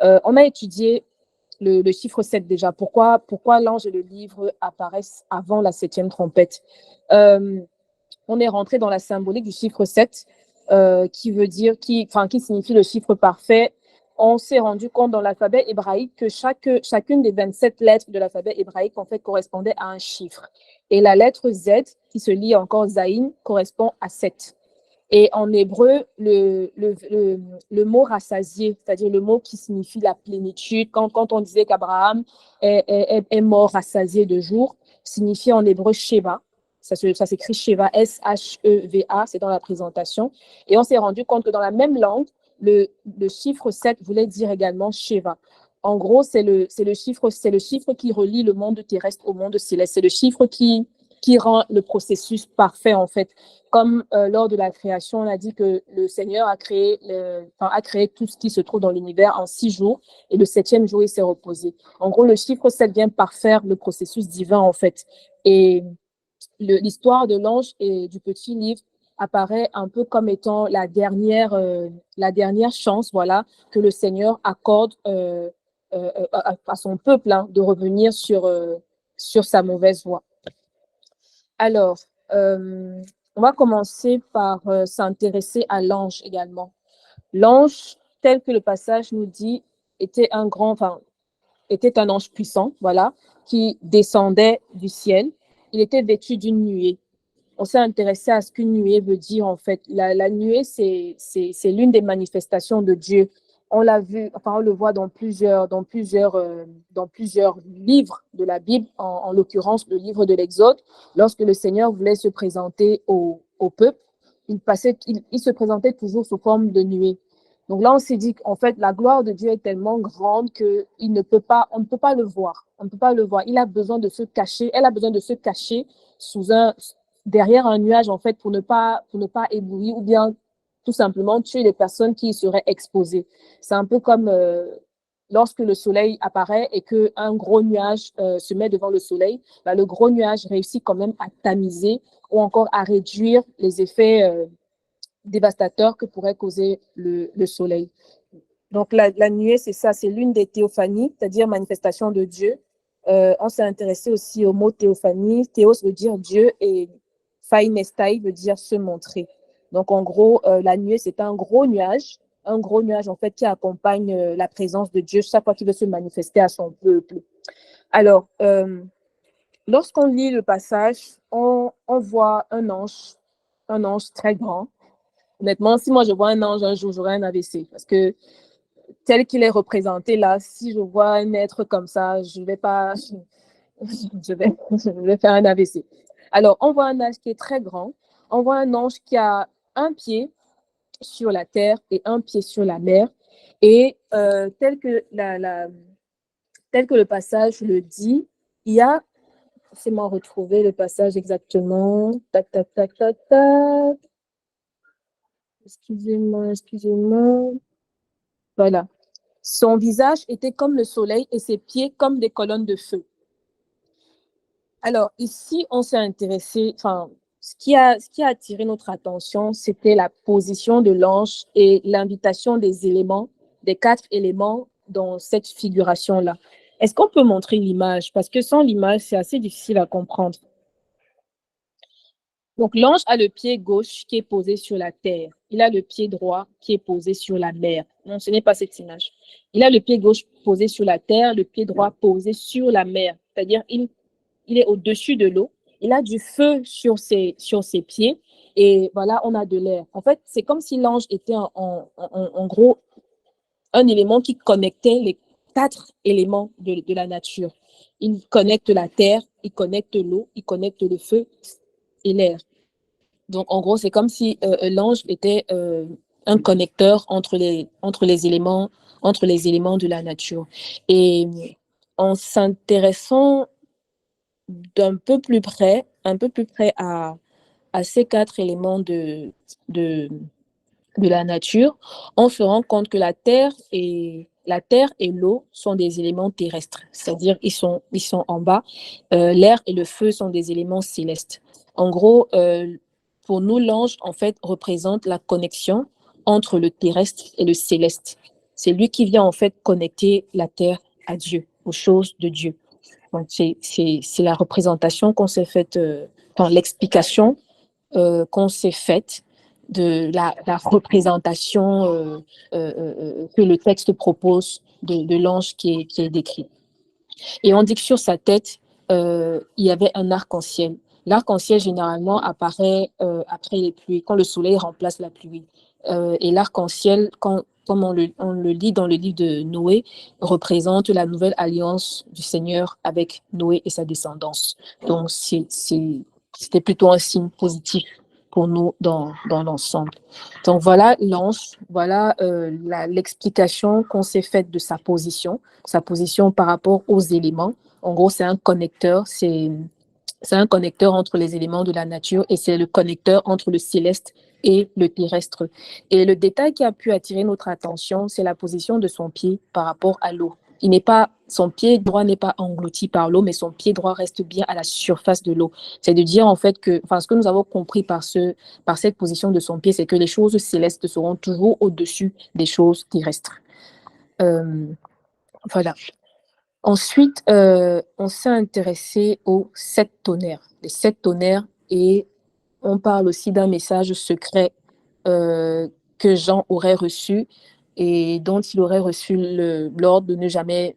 On a étudié le chiffre 7 déjà. Pourquoi l'ange et le livre apparaissent avant la 7e trompette? On est rentré dans la symbolique du chiffre 7, qui signifie le chiffre parfait. On s'est rendu compte dans l'alphabet hébraïque que chacune des 27 lettres de l'alphabet hébraïque, en fait, correspondait à un chiffre. Et la lettre Z, qui se lit encore Zaïn, correspond à 7. Et en hébreu, le mot rassasié, c'est-à-dire le mot qui signifie la plénitude, quand on disait qu'Abraham est mort rassasié de jour, signifie en hébreu Sheva. Ça s'écrit Sheva, S-H-E-V-A, c'est dans la présentation. Et on s'est rendu compte que dans la même langue, le chiffre 7 voulait dire également Sheva. En gros, c'est le chiffre qui relie le monde terrestre au monde céleste. C'est le chiffre qui rend le processus parfait, en fait. Comme lors de la création, on a dit que le Seigneur a créé tout ce qui se trouve dans l'univers en 6 jours, et le 7e jour, il s'est reposé. En gros, le chiffre 7 vient parfaire le processus divin, en fait. Et l'histoire de l'ange et du petit livre apparaît un peu comme étant la dernière chance, voilà, que le Seigneur accorde à son peuple, hein, de revenir sur sa mauvaise voie. Alors, on va commencer par s'intéresser à l'ange également. L'ange, tel que le passage nous dit, était un ange puissant, voilà, qui descendait du ciel. Il était vêtu d'une nuée. on s'est intéressé à ce qu'une nuée veut dire en fait. La nuée, c'est l'une des manifestations de Dieu. On l'a vu, enfin on le voit dans plusieurs livres de la Bible, en l'occurrence le livre de l'Exode. Lorsque le Seigneur voulait se présenter au peuple, il se présentait toujours sous forme de nuée. Donc là, on s'est dit qu'en fait, la gloire de Dieu est tellement grande on ne peut pas le voir. On ne peut pas le voir. Il a besoin de se cacher. Elle a besoin de se cacher derrière un nuage, en fait, pour ne pas éblouir ou bien tout simplement tuer les personnes qui y seraient exposées. C'est un peu comme lorsque le soleil apparaît et qu'un gros nuage se met devant le soleil, bah, le gros nuage réussit quand même à tamiser ou encore à réduire les effets dévastateurs que pourrait causer le soleil. Donc la nuée, c'est ça, c'est l'une des théophanies, c'est-à-dire manifestation de Dieu. On s'est intéressé aussi au mot théophanie. Théos veut dire Dieu et phainestai veut dire se montrer. Donc en gros, la nuée, c'est un gros nuage en fait qui accompagne la présence de Dieu chaque fois qu'il veut se manifester à son peuple. Alors, lorsqu'on lit le passage, on voit un ange très grand. Honnêtement, si moi je vois un ange un jour, j'aurai un AVC parce que tel qu'il est représenté là, si je vois un être comme ça, je vais faire un AVC. Alors, on voit un ange qui est très grand. On voit un ange qui a un pied sur la terre et un pied sur la mer. Et tel que le passage le dit, il y a, laissez-moi retrouver le passage exactement. Tac, tac, tac, tac, tac. Excusez-moi. Voilà. Son visage était comme le soleil et ses pieds comme des colonnes de feu. Alors, ici, on s'est intéressé, enfin, ce qui a attiré notre attention, c'était la position de l'ange et l'invitation des 4 éléments dans cette figuration-là. Est-ce qu'on peut montrer l'image? Parce que sans l'image, c'est assez difficile à comprendre. Donc, l'ange a le pied gauche qui est posé sur la terre. Il a le pied droit qui est posé sur la mer. Non, ce n'est pas cette image. Il a le pied gauche posé sur la terre, le pied droit posé sur la mer. C'est-à-dire, il est au-dessus de l'eau. Il a du feu sur ses pieds. Et voilà, on a de l'air. En fait, c'est comme si l'ange était en gros un élément qui connectait les 4 éléments de la nature. Il connecte la terre, il connecte l'eau, il connecte le feu et l'air. Donc, en gros, c'est comme si l'ange était un connecteur entre les éléments de la nature. Et en s'intéressant d'un peu plus près à ces 4 éléments de la nature, on se rend compte que la terre et l'eau sont des éléments terrestres, c'est-à-dire ils sont en bas. L'air et le feu sont des éléments célestes. En gros, pour nous, l'ange, en fait, représente la connexion entre le terrestre et le céleste. C'est lui qui vient, en fait, connecter la terre à Dieu, aux choses de Dieu. Donc, c'est la représentation qu'on s'est faite, l'explication qu'on s'est faite de la représentation que le texte propose de l'ange qui est décrit. Et on dit que sur sa tête, il y avait un arc-en-ciel. L'arc-en-ciel, généralement, apparaît après les pluies, quand le soleil remplace la pluie. Et l'arc-en-ciel, comme on le lit dans le livre de Noé, représente la nouvelle alliance du Seigneur avec Noé et sa descendance. Donc, c'était plutôt un signe positif pour nous dans l'ensemble. Donc, voilà l'ange, voilà l'explication qu'on s'est faite de sa position par rapport aux éléments. En gros, c'est un connecteur, c'est un connecteur entre les éléments de la nature et c'est le connecteur entre le céleste et le terrestre. Et le détail qui a pu attirer notre attention, c'est la position de son pied par rapport à l'eau. Son pied droit n'est pas englouti par l'eau, mais son pied droit reste bien à la surface de l'eau. C'est de dire en fait ce que nous avons compris par cette position de son pied, c'est que les choses célestes seront toujours au-dessus des choses terrestres. Voilà. Ensuite, on s'est intéressé aux 7 tonnerres. Les 7 tonnerres, et on parle aussi d'un message secret que Jean aurait reçu et dont il aurait reçu l'ordre de ne jamais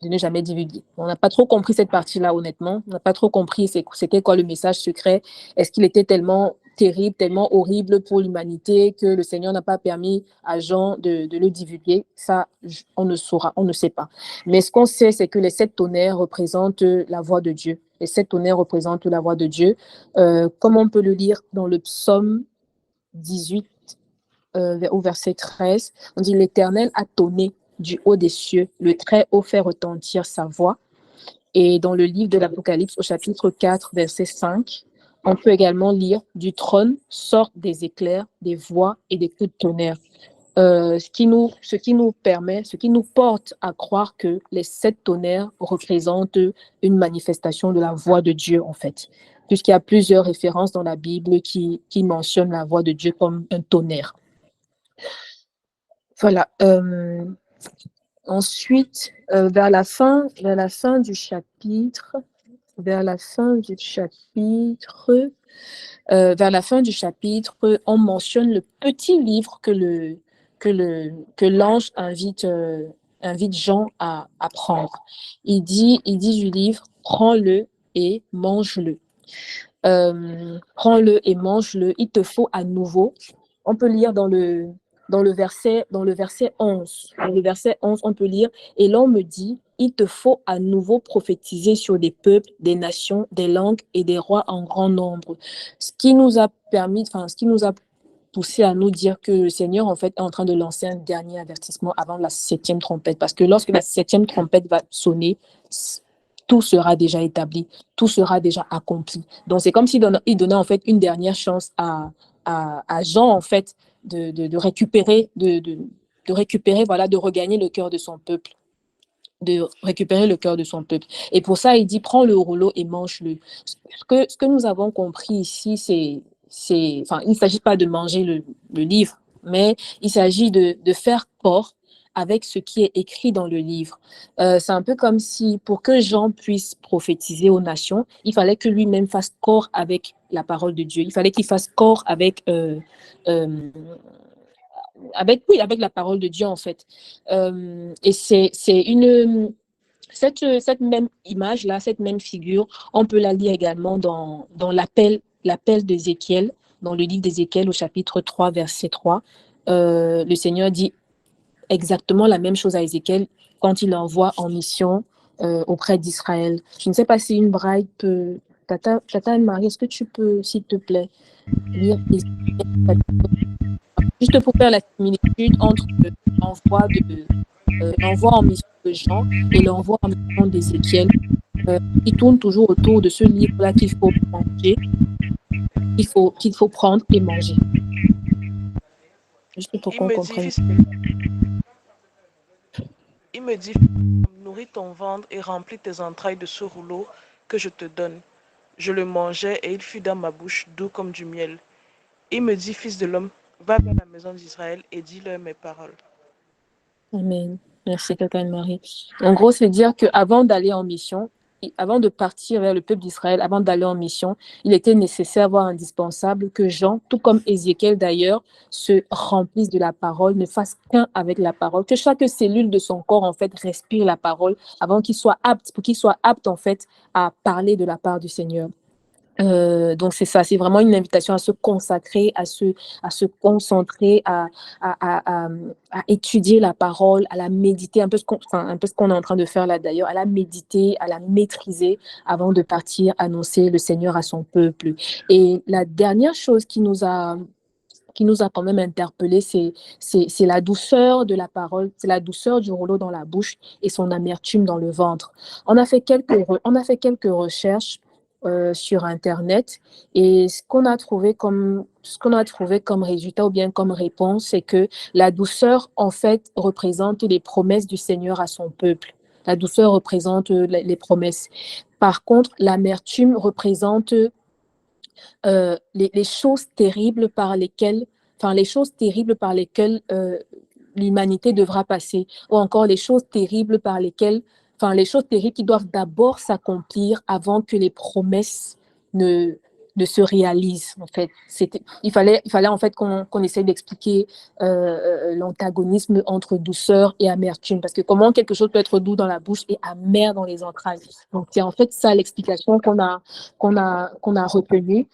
de ne jamais divulguer. On n'a pas trop compris cette partie-là, honnêtement. On n'a pas trop compris c'était quoi le message secret. Est-ce qu'il était tellement terrible, tellement horrible pour l'humanité que le Seigneur n'a pas permis à Jean de le divulguer? Ça, on ne saura, on ne sait pas. Mais ce qu'on sait, c'est que les 7 tonnerres représentent la voix de Dieu. Les 7 tonnerres représentent la voix de Dieu. Comme on peut le lire dans le psaume 18, au verset 13, on dit « L'Éternel a tonné du haut des cieux, le Très-Haut fait retentir sa voix. » Et dans le livre de l'Apocalypse, au chapitre 4, verset 5, on peut également lire « Du trône sortent des éclairs, des voix et des coups de tonnerre. » Ce qui nous porte à croire que les 7 tonnerres représentent une manifestation de la voix de Dieu, en fait. Puisqu'il y a plusieurs références dans la Bible qui mentionnent la voix de Dieu comme un tonnerre. Voilà. Ensuite, vers la fin du chapitre, on mentionne le petit livre que l'ange invite Jean à prendre. Il dit du livre, prends-le et mange-le. Prends-le et mange-le. Il te faut à nouveau. On peut lire dans le verset 11. Dans le verset 11, on peut lire « Et l'on me dit, il te faut à nouveau prophétiser sur des peuples, des nations, des langues et des rois en grand nombre. » Ce qui nous a poussé à nous dire que le Seigneur, en fait, est en train de lancer un dernier avertissement avant la 7e trompette. Parce que lorsque la 7e trompette va sonner, tout sera déjà établi, tout sera déjà accompli. Donc, c'est comme s'il donnait en fait une dernière chance à Jean, en fait, de récupérer, voilà, de regagner le cœur de son peuple. Et pour ça, il dit, prends le rouleau et mange-le. Ce que nous avons compris ici, il ne s'agit pas de manger le livre, mais il s'agit de faire corps avec ce qui est écrit dans le livre. C'est un peu comme si, pour que Jean puisse prophétiser aux nations, il fallait que lui-même fasse corps avec la parole de Dieu. Il fallait qu'il fasse corps avec la parole de Dieu, en fait. Et cette même image-là, cette même figure, on peut la lire également dans l'appel d'Ézéchiel, dans le livre d'Ézéchiel au chapitre 3, verset 3. Le Seigneur dit exactement la même chose à Ézéchiel quand il l'envoie en mission auprès d'Israël. Je ne sais pas si une braille peut... Tata Anne-Marie, est-ce que tu peux, s'il te plaît, lire Ézéchiel, juste pour faire la similitude entre l'envoi en mission de Jean et l'envoi en mission d'Ézéchiel, qui tourne toujours autour de ce livre-là qu'il faut manger, qu'il faut prendre et manger. Juste pour qu'on comprenne. Il me dit, nourris ton ventre et remplis tes entrailles de ce rouleau que je te donne. Je le mangeai et il fut dans ma bouche doux comme du miel. Il me dit, fils de l'homme, va vers la maison d'Israël et dis-leur mes paroles. Amen. Merci, Tata Anne-Marie. En gros, c'est dire qu'avant d'aller en mission, avant de partir vers le peuple d'Israël, avant d'aller en mission, il était nécessaire, voire indispensable, que Jean, tout comme Ézéchiel d'ailleurs, se remplisse de la parole, ne fasse qu'un avec la parole, que chaque cellule de son corps, en fait, respire la parole avant qu'il soit apte, pour qu'il soit apte, en fait, à parler de la part du Seigneur. Donc c'est ça, c'est vraiment une invitation à se consacrer, à se concentrer, à étudier la parole, à la méditer, un peu ce qu'on est en train de faire là d'ailleurs, à la méditer, à la maîtriser avant de partir annoncer le Seigneur à son peuple. Et la dernière chose qui nous a quand même interpellé, c'est la douceur de la parole, c'est la douceur du rouleau dans la bouche et son amertume dans le ventre. On a fait quelques recherches sur Internet, et ce qu'on a trouvé comme résultat ou bien comme réponse, c'est que la douceur, en fait, représente les promesses du Seigneur à son peuple. La douceur représente les promesses. Par contre, l'amertume représente les choses terribles par lesquelles l'humanité devra passer, ou encore les choses terribles qui doivent d'abord s'accomplir avant que les promesses ne se réalise, en fait. Il fallait en fait qu'on essaye d'expliquer l'antagonisme entre douceur et amertume, parce que comment quelque chose peut être doux dans la bouche et amer dans les entrailles. Donc, c'est en fait ça l'explication qu'on a retenue.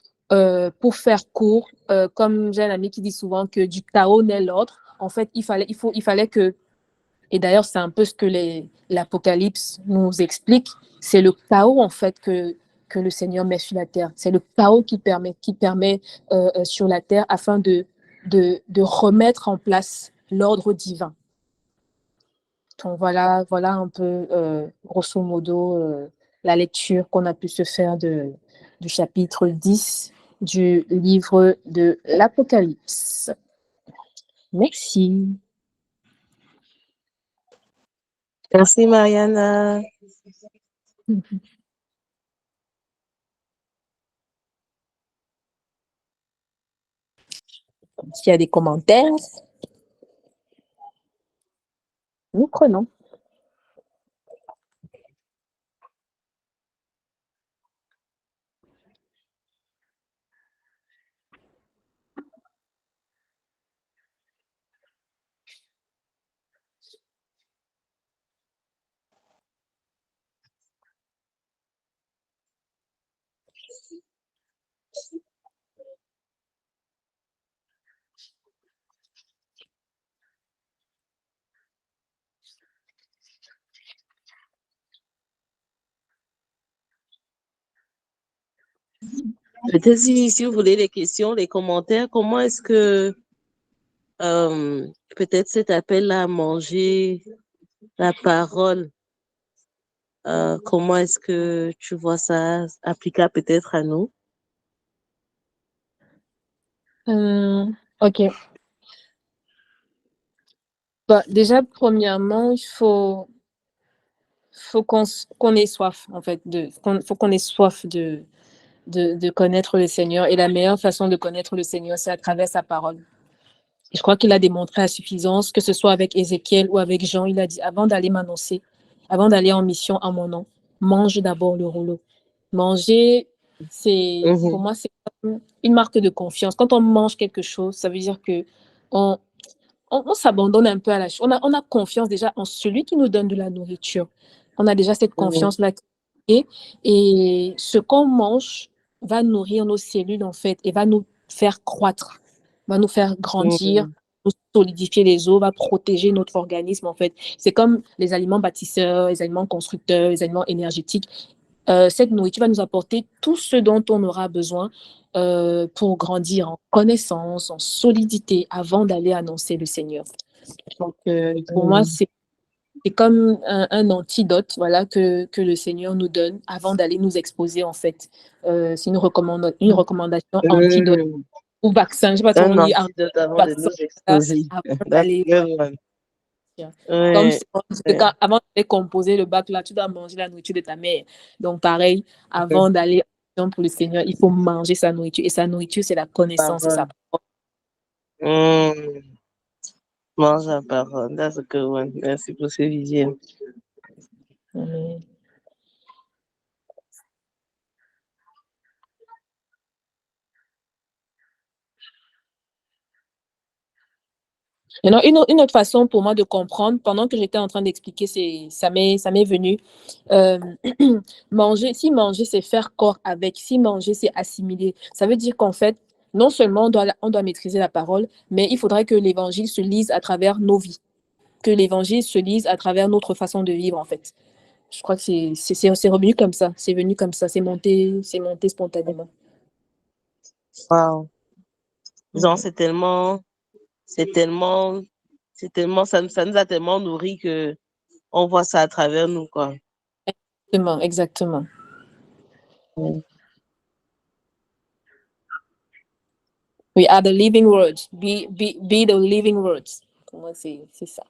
Pour faire court, comme j'ai un ami qui dit souvent que du chaos naît l'ordre, en fait, il fallait que, et d'ailleurs, c'est un peu ce que l'Apocalypse nous explique, c'est le chaos, en fait, que le Seigneur met sur la terre. C'est le chaos qui permet sur la terre afin de remettre en place l'ordre divin. Donc, voilà un peu, grosso modo, la lecture qu'on a pu se faire du chapitre 10 du livre de l'Apocalypse. Merci. Merci, Mariana. S'il y a des commentaires, nous prenons. Peut-être si vous voulez les questions, les commentaires, comment est-ce que peut-être cet appel à manger la parole, comment est-ce que tu vois ça applicable peut-être à nous? Ok. Bah, déjà, premièrement, il faut qu'on ait soif, en fait. Faut qu'on ait soif de connaître le Seigneur. Et la meilleure façon de connaître le Seigneur, c'est à travers sa parole. Et je crois qu'il a démontré à suffisance, que ce soit avec Ézéchiel ou avec Jean, il a dit, avant d'aller m'annoncer, avant d'aller en mission à mon nom, mange d'abord le rouleau. Manger, pour moi, c'est une marque de confiance. Quand on mange quelque chose, ça veut dire que on s'abandonne un peu à la chose. On a confiance déjà en celui qui nous donne de la nourriture. On a déjà cette confiance-là. Et ce qu'on mange va nourrir nos cellules, en fait, et va nous faire croître, va nous faire grandir, nous solidifier les os, va protéger notre organisme, en fait. C'est comme les aliments bâtisseurs, les aliments constructeurs, les aliments énergétiques. Cette nourriture va nous apporter tout ce dont on aura besoin pour grandir en connaissance, en solidité, avant d'aller annoncer le Seigneur. Donc, pour moi, c'est comme un antidote, voilà, que le Seigneur nous donne avant d'aller nous exposer, en fait. C'est une recommandation antidote ou vaccin. Je ne sais pas si on dit antidote avant de vaccin, nous exposer. avant d'aller. Comme avant d'aller composer le bac, là, tu dois manger la nourriture de ta mère. Donc, pareil, avant d'aller pour le Seigneur, il faut manger sa nourriture. Et sa nourriture, c'est la connaissance, c'est sa parole. Mange la parole. That's a good one. Merci pour ce vision. Maintenant, une autre façon pour moi de comprendre, pendant que j'étais en train d'expliquer, ça m'est venu. Si manger, c'est faire corps avec, si manger, c'est assimiler. Ça veut dire qu'en fait, non seulement on doit maîtriser la parole, mais il faudrait que l'évangile se lise à travers nos vies, que l'évangile se lise à travers notre façon de vivre, en fait. Je crois que c'est revenu comme ça, c'est venu comme ça, c'est monté spontanément. Wow. Genre, c'est tellement, ça nous a tellement nourri que on voit ça à travers nous, quoi. Exactement. We are the living words. Be the living words. Pour moi, c'est ça.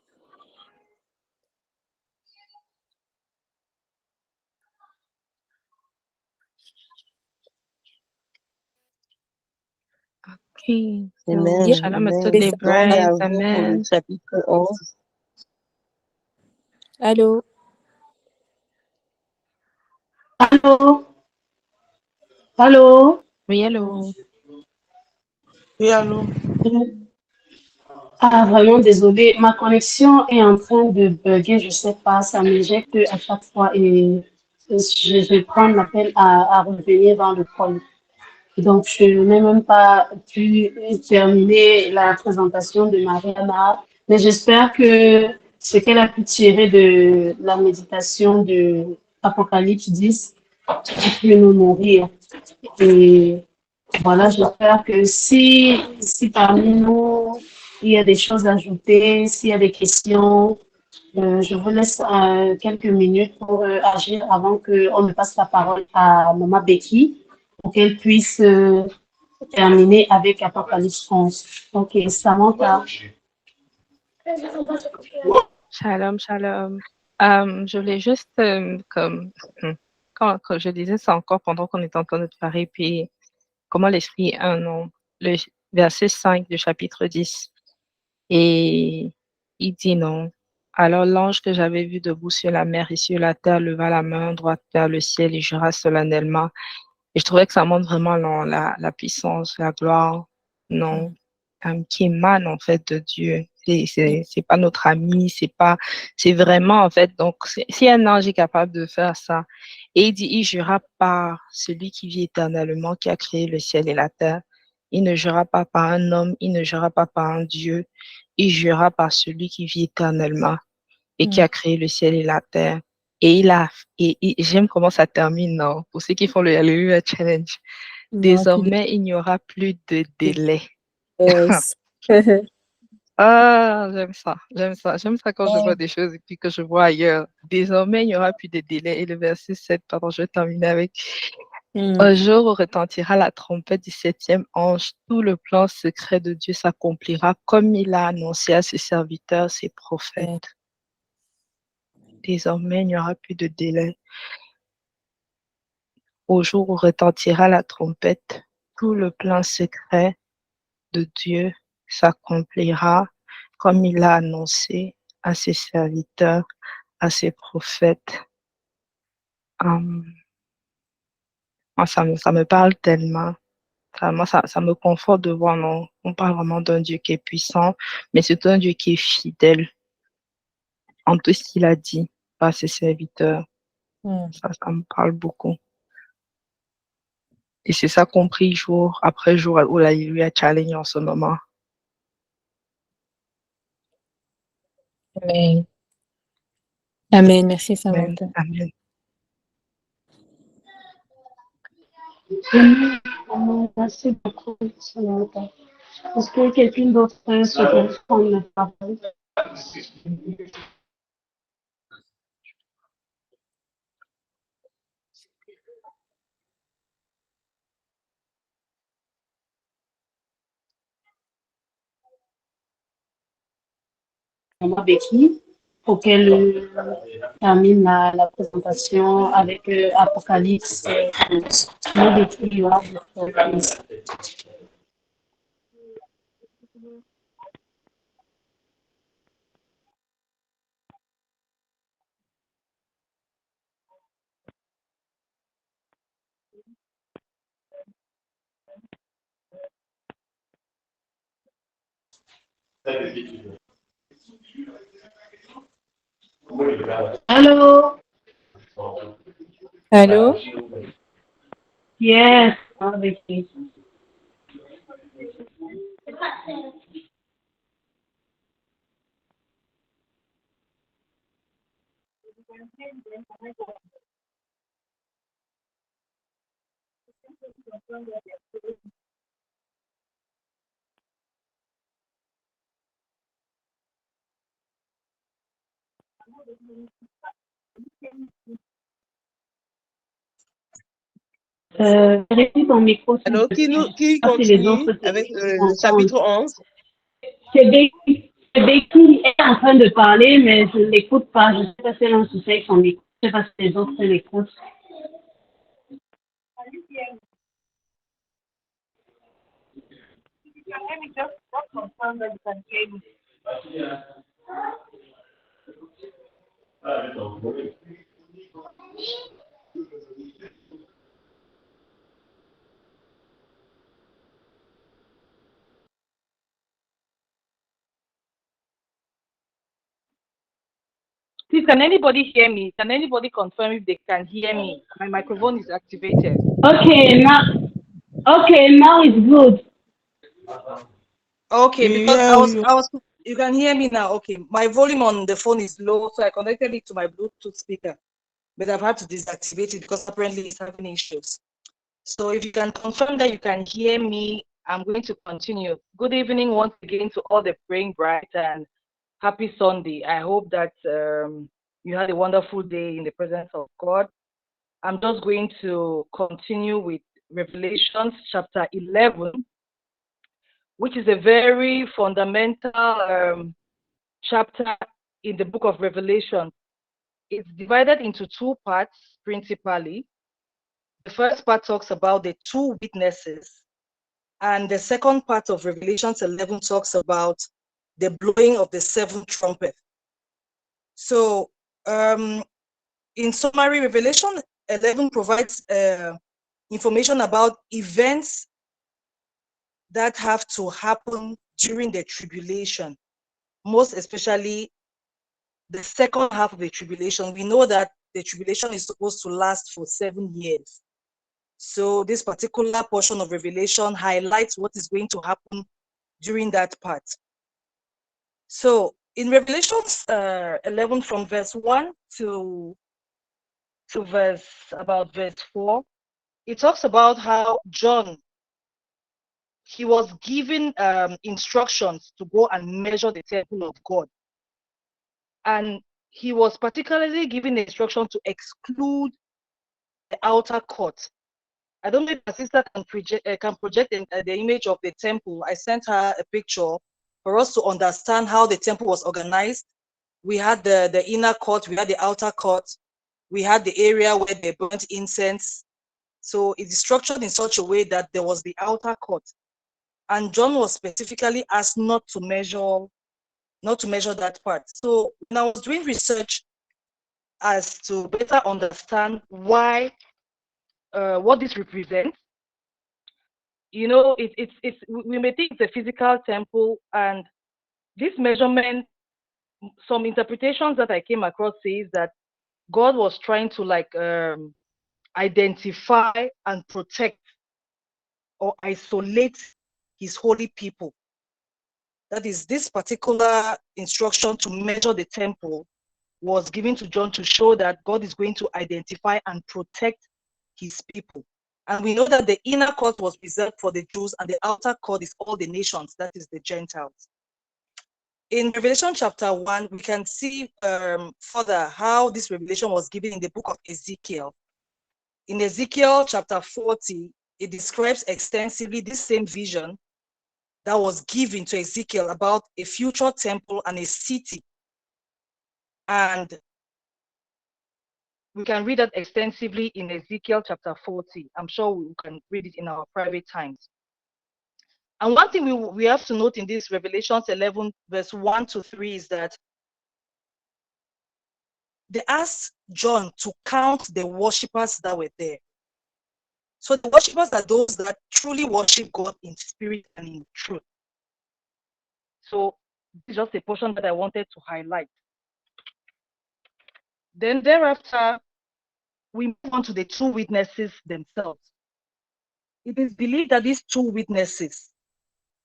Okay. Amen. Shalom à toutes les braises. Amen. Chapitre 11. Allô? Allô? Allô? Oui, allô. Oui, allô. Ah, vraiment désolée. Ma connexion est en train de bugger. Je sais pas, ça m'éjecte à chaque fois et je vais prendre l'appel à revenir dans le call. Donc, je n'ai même pas pu terminer la présentation de Mariana, mais j'espère que ce qu'elle a pu tirer de la méditation de Apocalypse 10 peut nous nourrir. Et voilà, j'espère que si parmi nous, il y a des choses à ajouter, s'il y a des questions, je vous laisse quelques minutes pour agir avant qu'on ne passe la parole à Maman Becky pour qu'elle puisse terminer avec Apocalypse 11. Ok, Samantha. Shalom, shalom. Je voulais juste, quand je disais ça encore pendant qu'on était en train de parler, puis comment l'esprit est un nom, le verset 5 du chapitre 10. Et il dit non. Alors l'ange que j'avais vu debout sur la mer et sur la terre leva la main droite vers le ciel et jura solennellement. Et je trouvais que ça montre vraiment non, la puissance, la gloire, non, qui émane en fait de Dieu. C'est pas notre ami, c'est vraiment en fait, donc si un ange est capable de faire ça, et il dit, il jura par celui qui vit éternellement, qui a créé le ciel et la terre. Il ne jura pas par un homme, il ne jura pas par un Dieu, il jura par celui qui vit éternellement et qui a créé le ciel et la terre. Et j'aime comment ça termine, non? Pour ceux qui font le Hallelujah Challenge. Désormais, il n'y aura plus de délai. Yes. Ah, j'aime ça, j'aime ça. J'aime ça quand je vois des choses et puis que je vois ailleurs. Désormais, il n'y aura plus de délai. Et le verset 7, pardon, je vais terminer avec. Un jour où retentira la trompette du septième ange, tout le plan secret de Dieu s'accomplira comme il a annoncé à ses serviteurs, ses prophètes. Désormais, il n'y aura plus de délai. Au jour où retentira la trompette, tout le plan secret de Dieu s'accomplira comme il l'a annoncé à ses serviteurs, à ses prophètes. Moi, ça me parle tellement. Ça me conforte de voir, non, on parle vraiment d'un Dieu qui est puissant, mais c'est un Dieu qui est fidèle en tout ce qu'il a dit par ses serviteurs. Ça me parle beaucoup. Et c'est ça qu'on prie jour après jour où l'Alléluia Challenge en ce moment. Amen. Amen. Merci, Samantha. Amen. Merci beaucoup, Samantha. Est-ce que quelqu'un d'autre souhaite prendre la parole? Maman Becky, pour qu'elle termine la présentation avec Apocalypse. Maman Becky, you have the floor, please. Hello. Allô? Yes, Maman Becky. Vérifie ton micro, s'il Alors, te plaît. qui Ça, c'est les autres continue avec le chapitre 11? C'est Becky est en train de parler, mais je ne l'écoute pas. Je ne sais pas si elle a un souci avec son micro. Je ne sais pas si les autres l'écoutent. Please, can anybody hear me? Can anybody confirm if they can hear me? My microphone is activated. Okay, now it's good. Okay, because you can hear me now. Okay, my volume on the phone is low, so I connected it to my Bluetooth speaker, but I've had to deactivate it because apparently it's having issues. So if you can confirm that you can hear me, I'm going to continue. Good evening once again to all the Praying Bright, and happy Sunday. I hope that you had a wonderful day in the presence of God. I'm just going to continue with Revelations chapter 11, which is a very fundamental chapter in the book of Revelation. It's divided into two parts principally. The first part talks about the two witnesses, and the second part of Revelations 11 talks about the blowing of the seventh trumpet. So, in summary, Revelation 11 provides information about events that have to happen during the tribulation, most especially the second half of the tribulation. We know that the tribulation is supposed to last for 7 years. So this particular portion of Revelation highlights what is going to happen during that part. So in Revelation 11, from verse 1 to verse 4, it talks about how John, he was given instructions to go and measure the temple of God. And he was particularly given the instruction to exclude the outer court. I don't know if my sister can project the image of the temple. I sent her a picture for us to understand how the temple was organized. We had the inner court, we had the outer court, we had the area where they burnt incense. So it is structured in such a way that there was the outer court. And John was specifically asked not to measure that part. So when I was doing research as to better understand why, what this represents, you know, we may think it's a physical temple, and this measurement, some interpretations that I came across says that God was trying to identify and protect or isolate his holy people. That is, this particular instruction to measure the temple was given to John to show that God is going to identify and protect his people. And we know that the inner court was reserved for the Jews, and the outer court is all the nations, that is the Gentiles. In Revelation chapter 1, we can see further how this revelation was given in the book of Ezekiel. In Ezekiel chapter 40, it describes extensively this same vision that was given to Ezekiel about a future temple and a city. And we can read that extensively in Ezekiel chapter 40. I'm sure we can read it in our private times. And one thing we have to note in this Revelations 11, verse 1 to 3 is that they asked John to count the worshippers that were there. So the worshippers are those that truly worship God in spirit and in truth. So this is just a portion that I wanted to highlight. Then thereafter, we move on to the two witnesses themselves. It is believed that these two witnesses,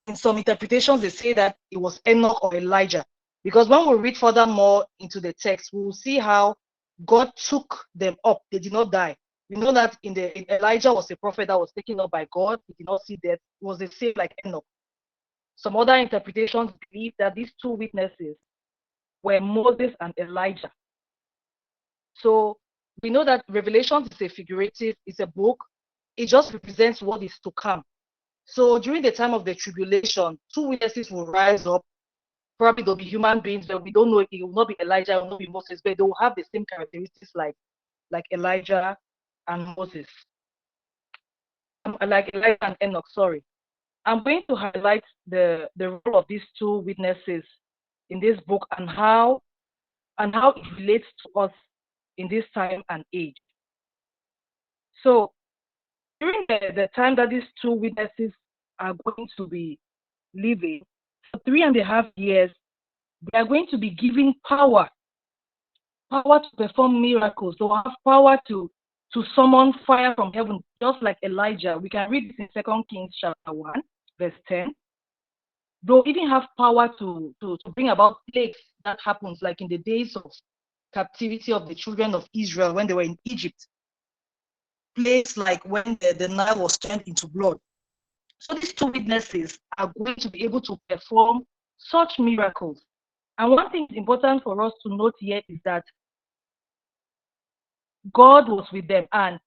in some interpretations, they say that it was Enoch or Elijah. Because when we read furthermore into the text, we will see how God took them up. They did not die. We know that Elijah was a prophet that was taken up by God. He did not see death. It was the same like Enoch. Some other interpretations believe that these two witnesses were Moses and Elijah. So we know that Revelation is a figurative, it's a book. It just represents what is to come. So during the time of the tribulation, two witnesses will rise up. Probably they'll be human beings, but we don't know if it will not be Elijah, it will not be Moses, but they will have the same characteristics like Elijah and Moses. Like Elijah and Enoch, sorry. I'm going to highlight the role of these two witnesses in this book and how it relates to us in this time and age. So during the time that these two witnesses are going to be living, for 3.5 years, they are going to be given power power to perform miracles, to have power to summon fire from heaven, just like Elijah. We can read this in 2 Kings chapter 1, verse 10. They'll even have power to bring about plagues that happens, like in the days of captivity of the children of Israel when they were in Egypt. Plagues like when the Nile was turned into blood. So these two witnesses are going to be able to perform such miracles. And one thing is important for us to note here is that God was with them, and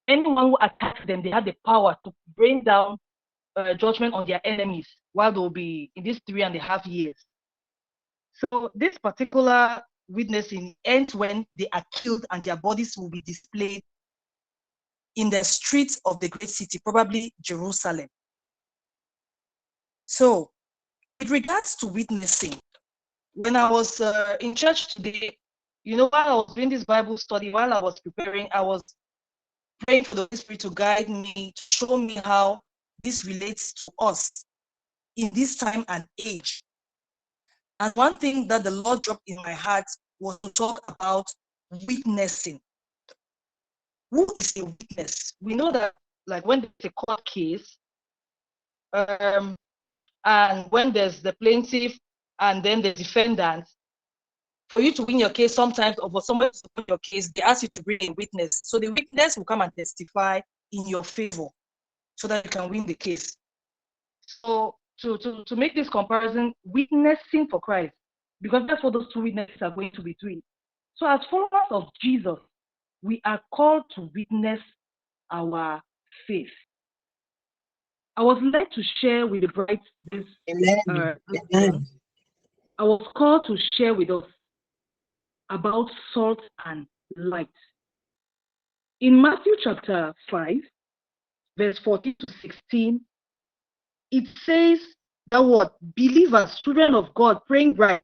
anyone who attacked them, they had the power to bring down judgment on their enemies while they'll be in these 3.5 years. So this particular witnessing ends when they are killed and their bodies will be displayed in the streets of the great city, probably Jerusalem. So with regards to witnessing, when I was in church today, while I was doing this Bible study, while I was preparing, I was praying for the Holy Spirit to guide me, to show me how this relates to us in this time and age. And one thing that the Lord dropped in my heart was to talk about witnessing. Who is a witness? We know that, like, when there's a court case, and when there's the plaintiff and then the defendant, for you to win your case, sometimes, or for somebody to win your case, they ask you to bring a witness. So the witness will come and testify in your favor so that you can win the case. So to make this comparison, witnessing for Christ, because that's what those two witnesses are going to be doing. So as followers of Jesus, we are called to witness our faith. I was led to share with the brides this. Amen. I was called to share with us about salt and light. In Matthew chapter 5, verse 14 to 16, it says that what believers, children of God, praying right,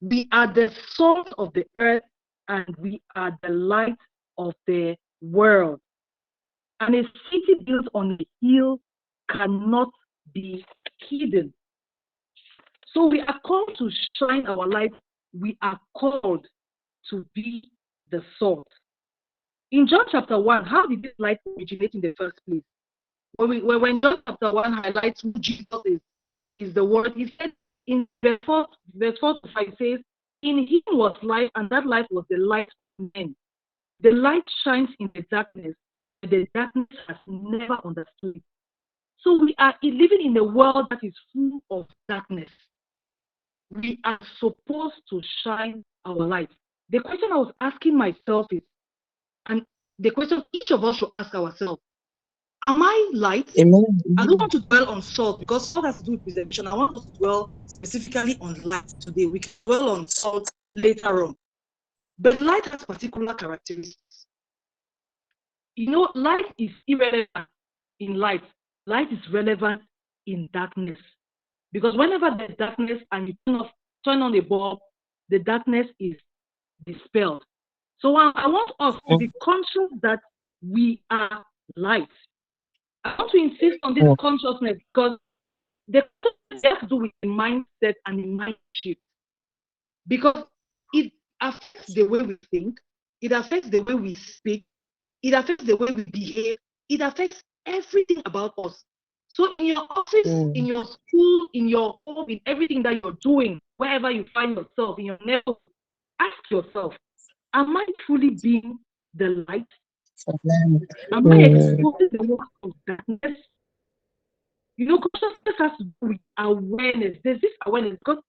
we are the salt of the earth and we are the light of the world. And a city built on a hill cannot be hidden. So we are called to shine our light. We are called to be the salt. In John chapter 1, how did this light originate in the first place? When John chapter 1 highlights who Jesus is the word, he said in verse 4 to 5, says, in him was life, and that life was the light of men. The light shines in the darkness, and the darkness has never understood it. So we are living in a world that is full of darkness. We are supposed to shine our light. The question I was asking myself is, and the question each of us should ask ourselves, am I light? Amen. I don't want to dwell on salt because salt has to do with preservation. I want us to dwell specifically on light today. We can dwell on salt later on. But light has particular characteristics. Light is irrelevant in light. Light is relevant in darkness. Because whenever there's darkness and you turn on a bulb, the darkness is dispelled. So I want us to be conscious that we are light. I want to insist on this consciousness because the consciousness has to do with the mindset and the mind shift. Because it affects the way we think, it affects the way we speak, it affects the way we behave, it affects everything about us. So in your office, in your school, in your home, in everything that you're doing, wherever you find yourself, in your neighborhood, ask yourself, am I truly being the light? Am I exposing the work of darkness? Consciousness has to do with awareness. There's this awareness because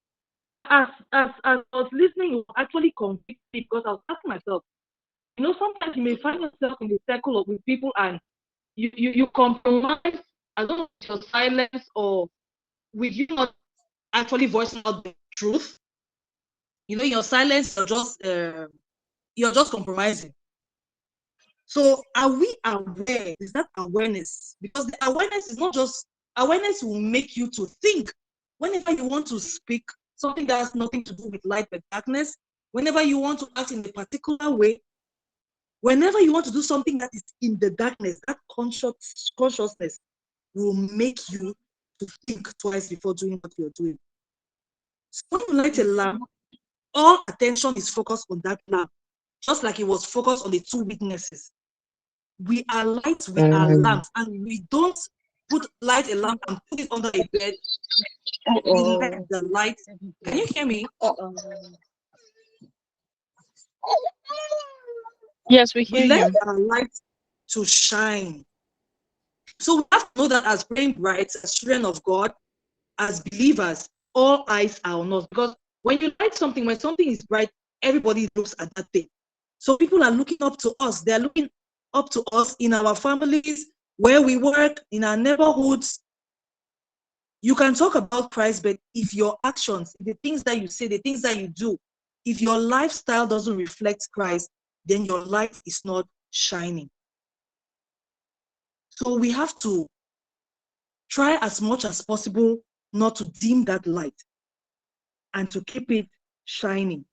as I was listening, it was actually convicting me because I was asking myself, sometimes you may find yourself in a circle with people and you compromise, I don't know, with your silence or with you not actually voicing out the truth. Your silence, you're just compromising. So are we aware? Is that awareness? Because the awareness is not just, awareness will make you to think. Whenever you want to speak something that has nothing to do with light but darkness, whenever you want to act in a particular way, whenever you want to do something that is in the darkness, that consciousness will make you to think twice before doing what you're doing. So when you light a lamp, all attention is focused on that lamp, just like it was focused on the two witnesses. We are lights, we are lamps, and we don't light a lamp and put it under a bed. We let the light. Can you hear me? Yes, we hear We let you. our light to shine. So we have to know that as praying brides, as children of God, as believers, all eyes are on us. Because when you light something, when something is bright, everybody looks at that thing. So people are looking up to us. They're looking up to us in our families, where we work, in our neighborhoods. You can talk about Christ, but if your actions, the things that you say, the things that you do, if your lifestyle doesn't reflect Christ, then your light is not shining. So we have to try as much as possible not to dim that light and to keep it shining.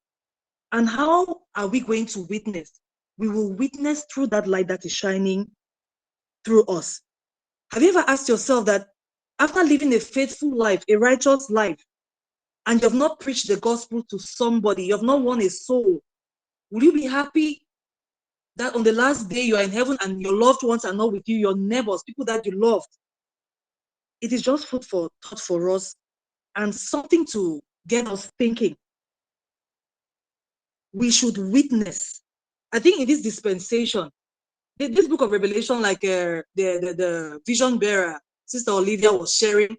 And how are we going to witness? We will witness through that light that is shining through us. Have you ever asked yourself that after living a faithful life, a righteous life, and you have not preached the gospel to somebody, you have not won a soul, will you be happy that on the last day you are in heaven and your loved ones are not with you, your neighbors, people that you loved? It is just food for thought for us and something to get us thinking. We should witness. I think in this dispensation, this book of Revelation, like the vision bearer, Sister Olivia was sharing,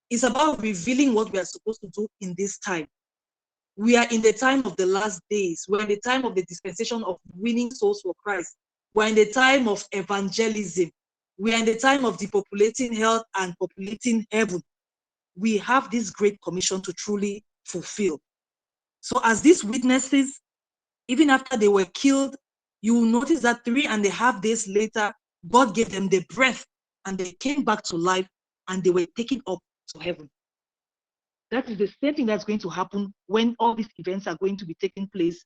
is about revealing what we are supposed to do in this time. We are in the time of the last days. We're in the time of the dispensation of winning souls for Christ. We're in the time of evangelism. We are in the time of depopulating hell and populating heaven. We have this great commission to truly fulfill. So as these witnesses, even after they were killed, you will notice that 3.5 days later, God gave them the breath and they came back to life and they were taken up to heaven. That is the same thing that's going to happen when all these events are going to be taking place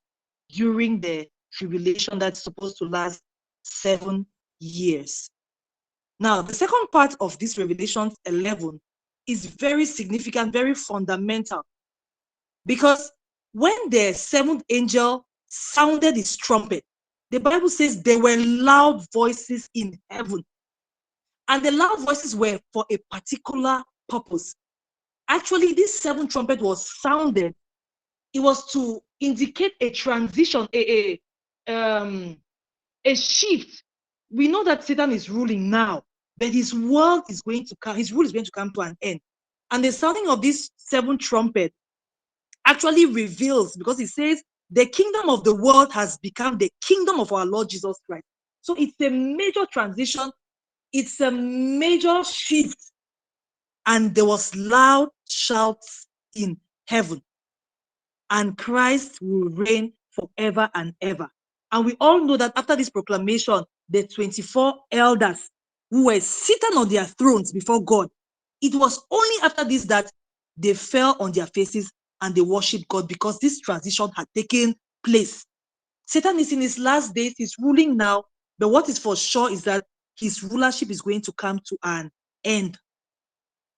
during the tribulation that's supposed to last 7 years. Now, the second part of this Revelation 11 is very significant, very fundamental, because when the seventh angel sounded his trumpet, the Bible says there were loud voices in heaven. And the loud voices were for a particular purpose. Actually, this seventh trumpet was sounded. It was to indicate a transition, a shift. We know that Satan is ruling now, but his world is going to come, his rule is going to come to an end. And the sounding of this seventh trumpet actually reveals, because it says the kingdom of the world has become the kingdom of our Lord Jesus Christ. So it's a major transition. It's a major shift. And there was loud shouts in heaven. And Christ will reign forever and ever. And we all know that after this proclamation, the 24 elders who were sitting on their thrones before God, it was only after this that they fell on their faces and they worshiped God, because this transition had taken place. Satan is in his last days, he's ruling now, but what is for sure is that his rulership is going to come to an end.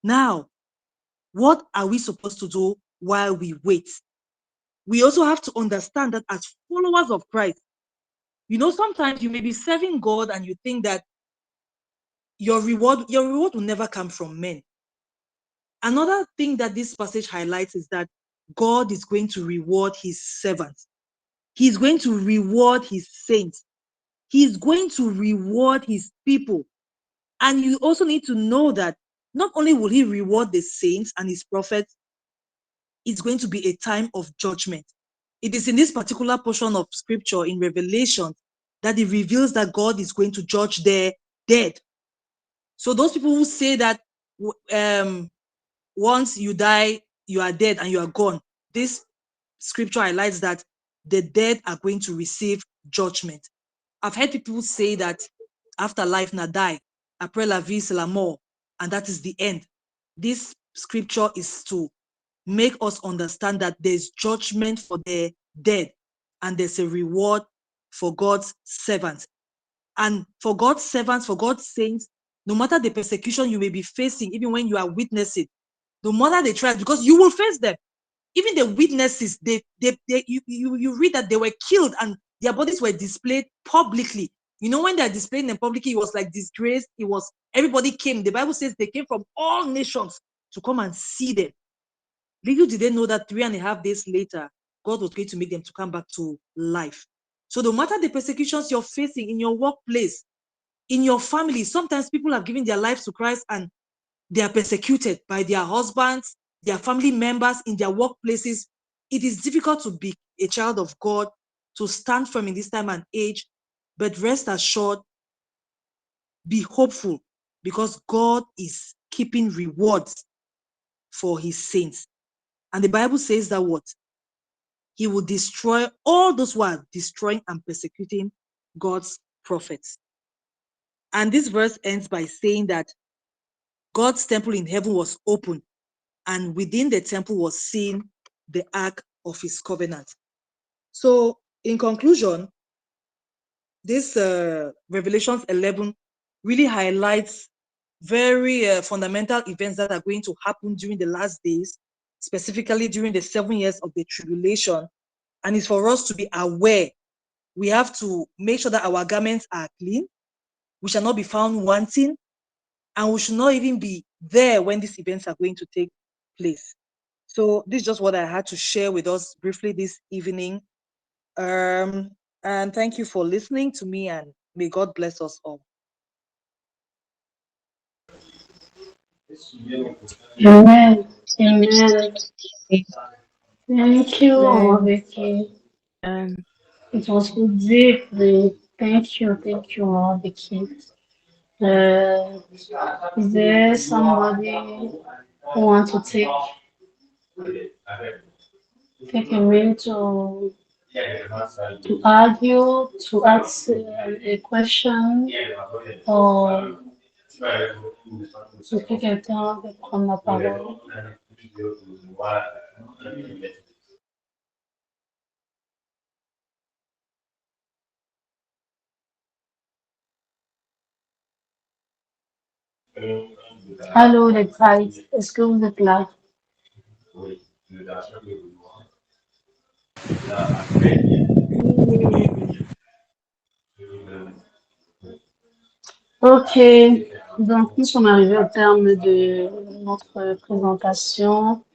Now, what are we supposed to do while we wait? We also have to understand that as followers of Christ, you know, sometimes you may be serving God and you think that your reward will never come from men. Another thing that this passage highlights is that God is going to reward his servants. He's going to reward his saints. He's going to reward his people. And you also need to know that not only will he reward the saints and his prophets, it's going to be a time of judgment. It is in this particular portion of scripture in Revelation that it reveals that God is going to judge the dead. So those people who say that once you die, you are dead and you are gone, this scripture highlights that the dead are going to receive judgment. I've heard people say that after life na die, après la vie c'est la mort, and that is the end. This scripture is to make us understand that there's judgment for the dead and there's a reward for God's servants. And for God's servants, for God's saints, no matter the persecution you may be facing, even when you are witnessing, no matter the trials, because you will face them. even the witnesses, you read that they were killed and their bodies were displayed publicly. You know, when they're displaying them publicly, it was like disgrace. It was, everybody came. The Bible says they came from all nations to come and see them. Little did they know that 3.5 days later, God was going to make them to come back to life. So no matter the persecutions you're facing in your workplace, in your family, sometimes people have given their lives to Christ and they are persecuted by their husbands, their family members, in their workplaces. It is difficult to be a child of God, to stand firm in this time and age, but rest assured, be hopeful, because God is keeping rewards for his saints. And the Bible says that what? He will destroy all those who are destroying and persecuting God's prophets. And this verse ends by saying that God's temple in heaven was open, and within the temple was seen the ark of his covenant. So in conclusion, this Revelations 11 really highlights very fundamental events that are going to happen during the last days, specifically during the 7 years of the tribulation. And it's for us to be aware. We have to make sure that our garments are clean. We shall not be found wanting, and we should not even be there when these events are going to take place. So this is just what I had to share with us briefly this evening. And thank you for listening to me, and may God bless us all. Amen. Amen. Thank you, Vicky. It was so deep. Thank you, Vicky. Is there somebody who wants to take a minute to argue, to ask a question, or est-ce que quelqu'un veut prendre la parole? Allô, les Brides, est-ce que vous êtes là? Ok, donc nous sommes arrivés au terme de notre présentation.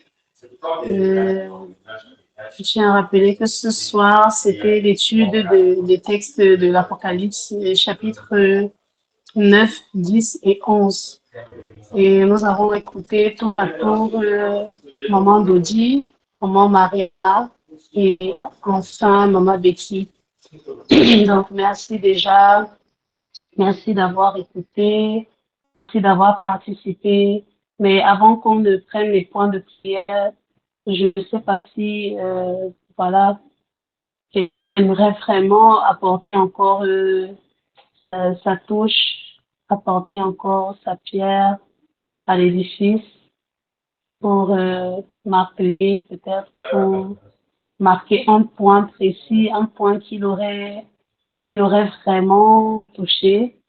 Je tiens à rappeler que ce soir, c'était l'étude des textes de l'Apocalypse, chapitres 9, 10 et 11. Et nous avons écouté tour à tour Maman Dodi, Maman Maria et enfin Maman Betty. Donc, merci déjà. Merci d'avoir écouté. Merci d'avoir participé. Mais avant qu'on ne prenne les points de prière, je ne sais pas si, voilà, j'aimerais vraiment apporter encore sa touche, apporter encore sa pierre à l'édifice pour m'appeler, peut-être pour marquer un point précis, un point qu'il aurait vraiment touché.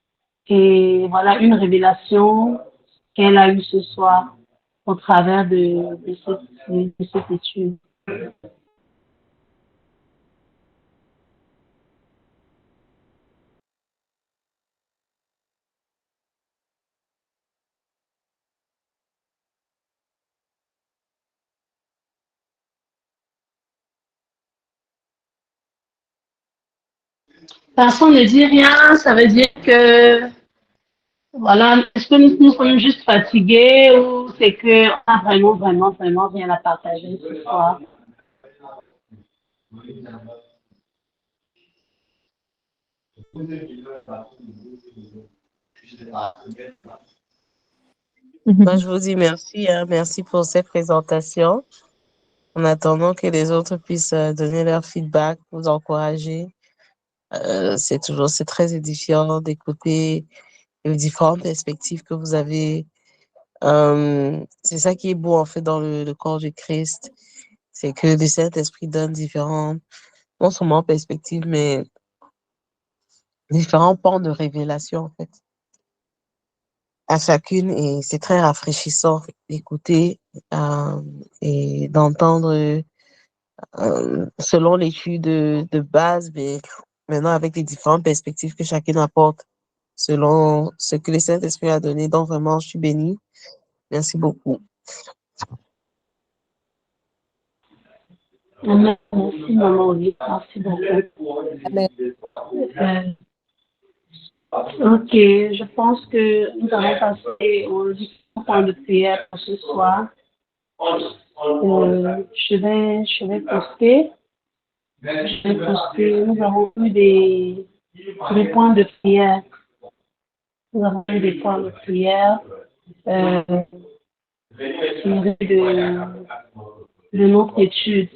Et voilà une révélation qu'elle a eue ce soir au travers de cette étude. Personne ne dit rien, ça veut dire que, voilà, est-ce que nous sommes juste fatigués ou c'est qu'on a vraiment rien à partager ce soir? Moi, je vous dis merci, hein, merci pour cette présentation. En attendant que les autres puissent donner leur feedback, vous encourager. C'est très édifiant d'écouter les différentes perspectives que vous avez. C'est ça qui est beau, en fait, dans le corps du Christ. C'est que le Saint-Esprit donne différentes, non seulement perspectives, mais différents pans de révélation, en fait, à chacune. Et c'est très rafraîchissant d'écouter et d'entendre selon l'étude de base, mais maintenant avec les différentes perspectives que chacun apporte selon ce que le Saint-Esprit a donné. Donc vraiment, je suis bénie. Merci beaucoup. Amen. Merci, maman Olive. Merci beaucoup. Amen. Ok, je pense que nous allons passer au temps de prière pour ce soir. Je vais poster. Nous avons eu des points de prière. Nous avons eu des points de prière tirés de notre étude.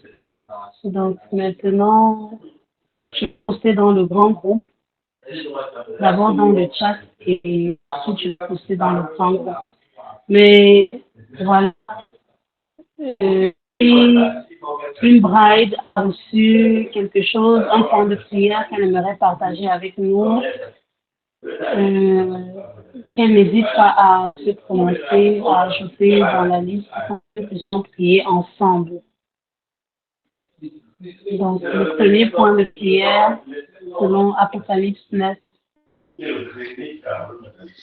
Donc maintenant, je vais poster dans le grand groupe, d'abord dans le chat et ensuite je vais poster dans le grand groupe. Mais voilà, une bride a reçu quelque chose, un point de prière qu'elle aimerait partager avec nous. Qu'elle n'hésite pas à se prononcer, à ajouter dans la liste pour que nous puissions prier ensemble. Donc, le premier point de prière, selon Apocalypse 9,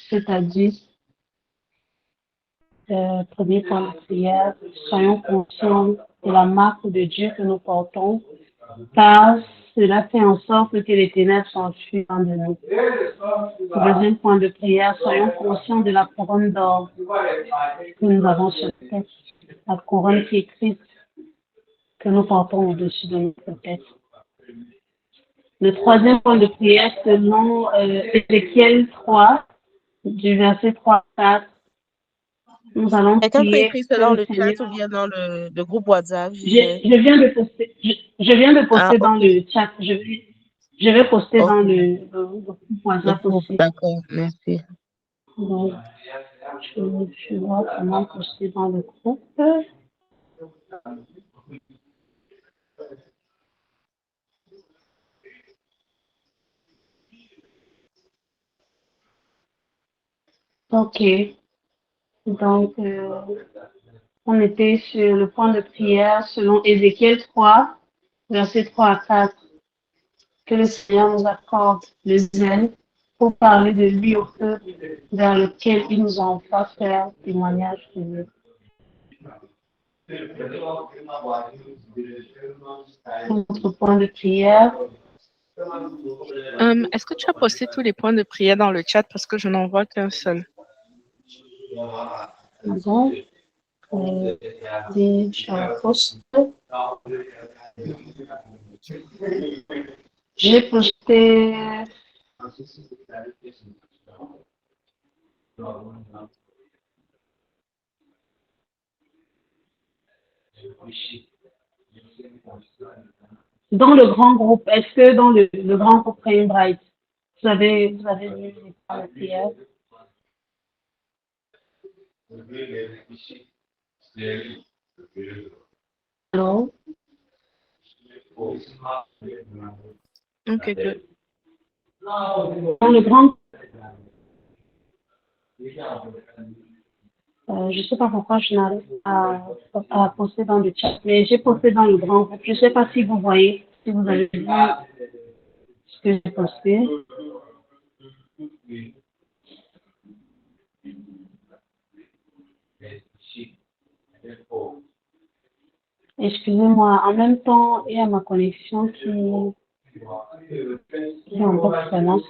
c'est-à-dire, premier point de prière, soyons conscients de la marque de Dieu que nous portons, car cela fait en sorte que les ténèbres s'enfuient de nous. Deuxième point de prière, soyons conscients de la couronne d'or que nous avons sur la tête, la couronne qui est Christ que nous portons au-dessus de notre tête. Le troisième point de prière, selon Ézéchiel 3, du verset 3 à 4, nous allons Quelqu'un peut prier écrire ça que dans le le chat Seigneur... ou bien dans le groupe WhatsApp, je Je dirais. viens de poster, je viens de Ah, poster dans ok. le chat. Je vais poster Ok. dans le groupe Le WhatsApp groupe, aussi. d'accord, merci. Donc, je vois comment poster dans le groupe. Ok. Donc, on était sur le point de prière selon Ézéchiel 3, verset 3 à 4. Que le Seigneur nous accorde le zèle pour parler de lui au peuple vers lequel il nous envoie faire témoignage de lui. Notre point de prière. Est-ce que tu as posté tous les points de prière dans le chat parce que je n'en vois qu'un seul? Bon, je poste. J'ai posté. Dans le grand groupe, est-ce que dans le grand groupe Praying Bright, vous avez vu les points de prière? Allô? Ok, good. Dans le grand, je ne sais pas pourquoi je n'arrive pas à poster dans le chat, mais j'ai posté dans le grand groupe. Je ne sais pas si vous voyez, si vous avez vu ce que j'ai posté. Excusez-moi, en même temps, il y a ma connexion qui est un peu prenante.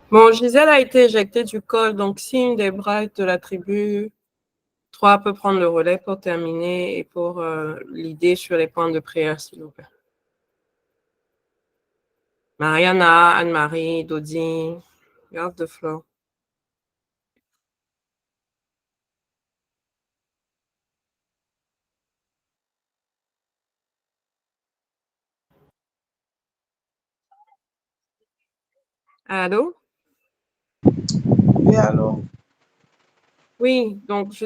Bon, Gisèle a été éjectée du col, donc si une des brides de la tribu 3 peut prendre le relais pour terminer et pour l'idée sur les points de prière, s'il vous plaît. Mariana, Anne-Marie, Dodi, you have the floor. Allô? Oui, allô? Oui, donc je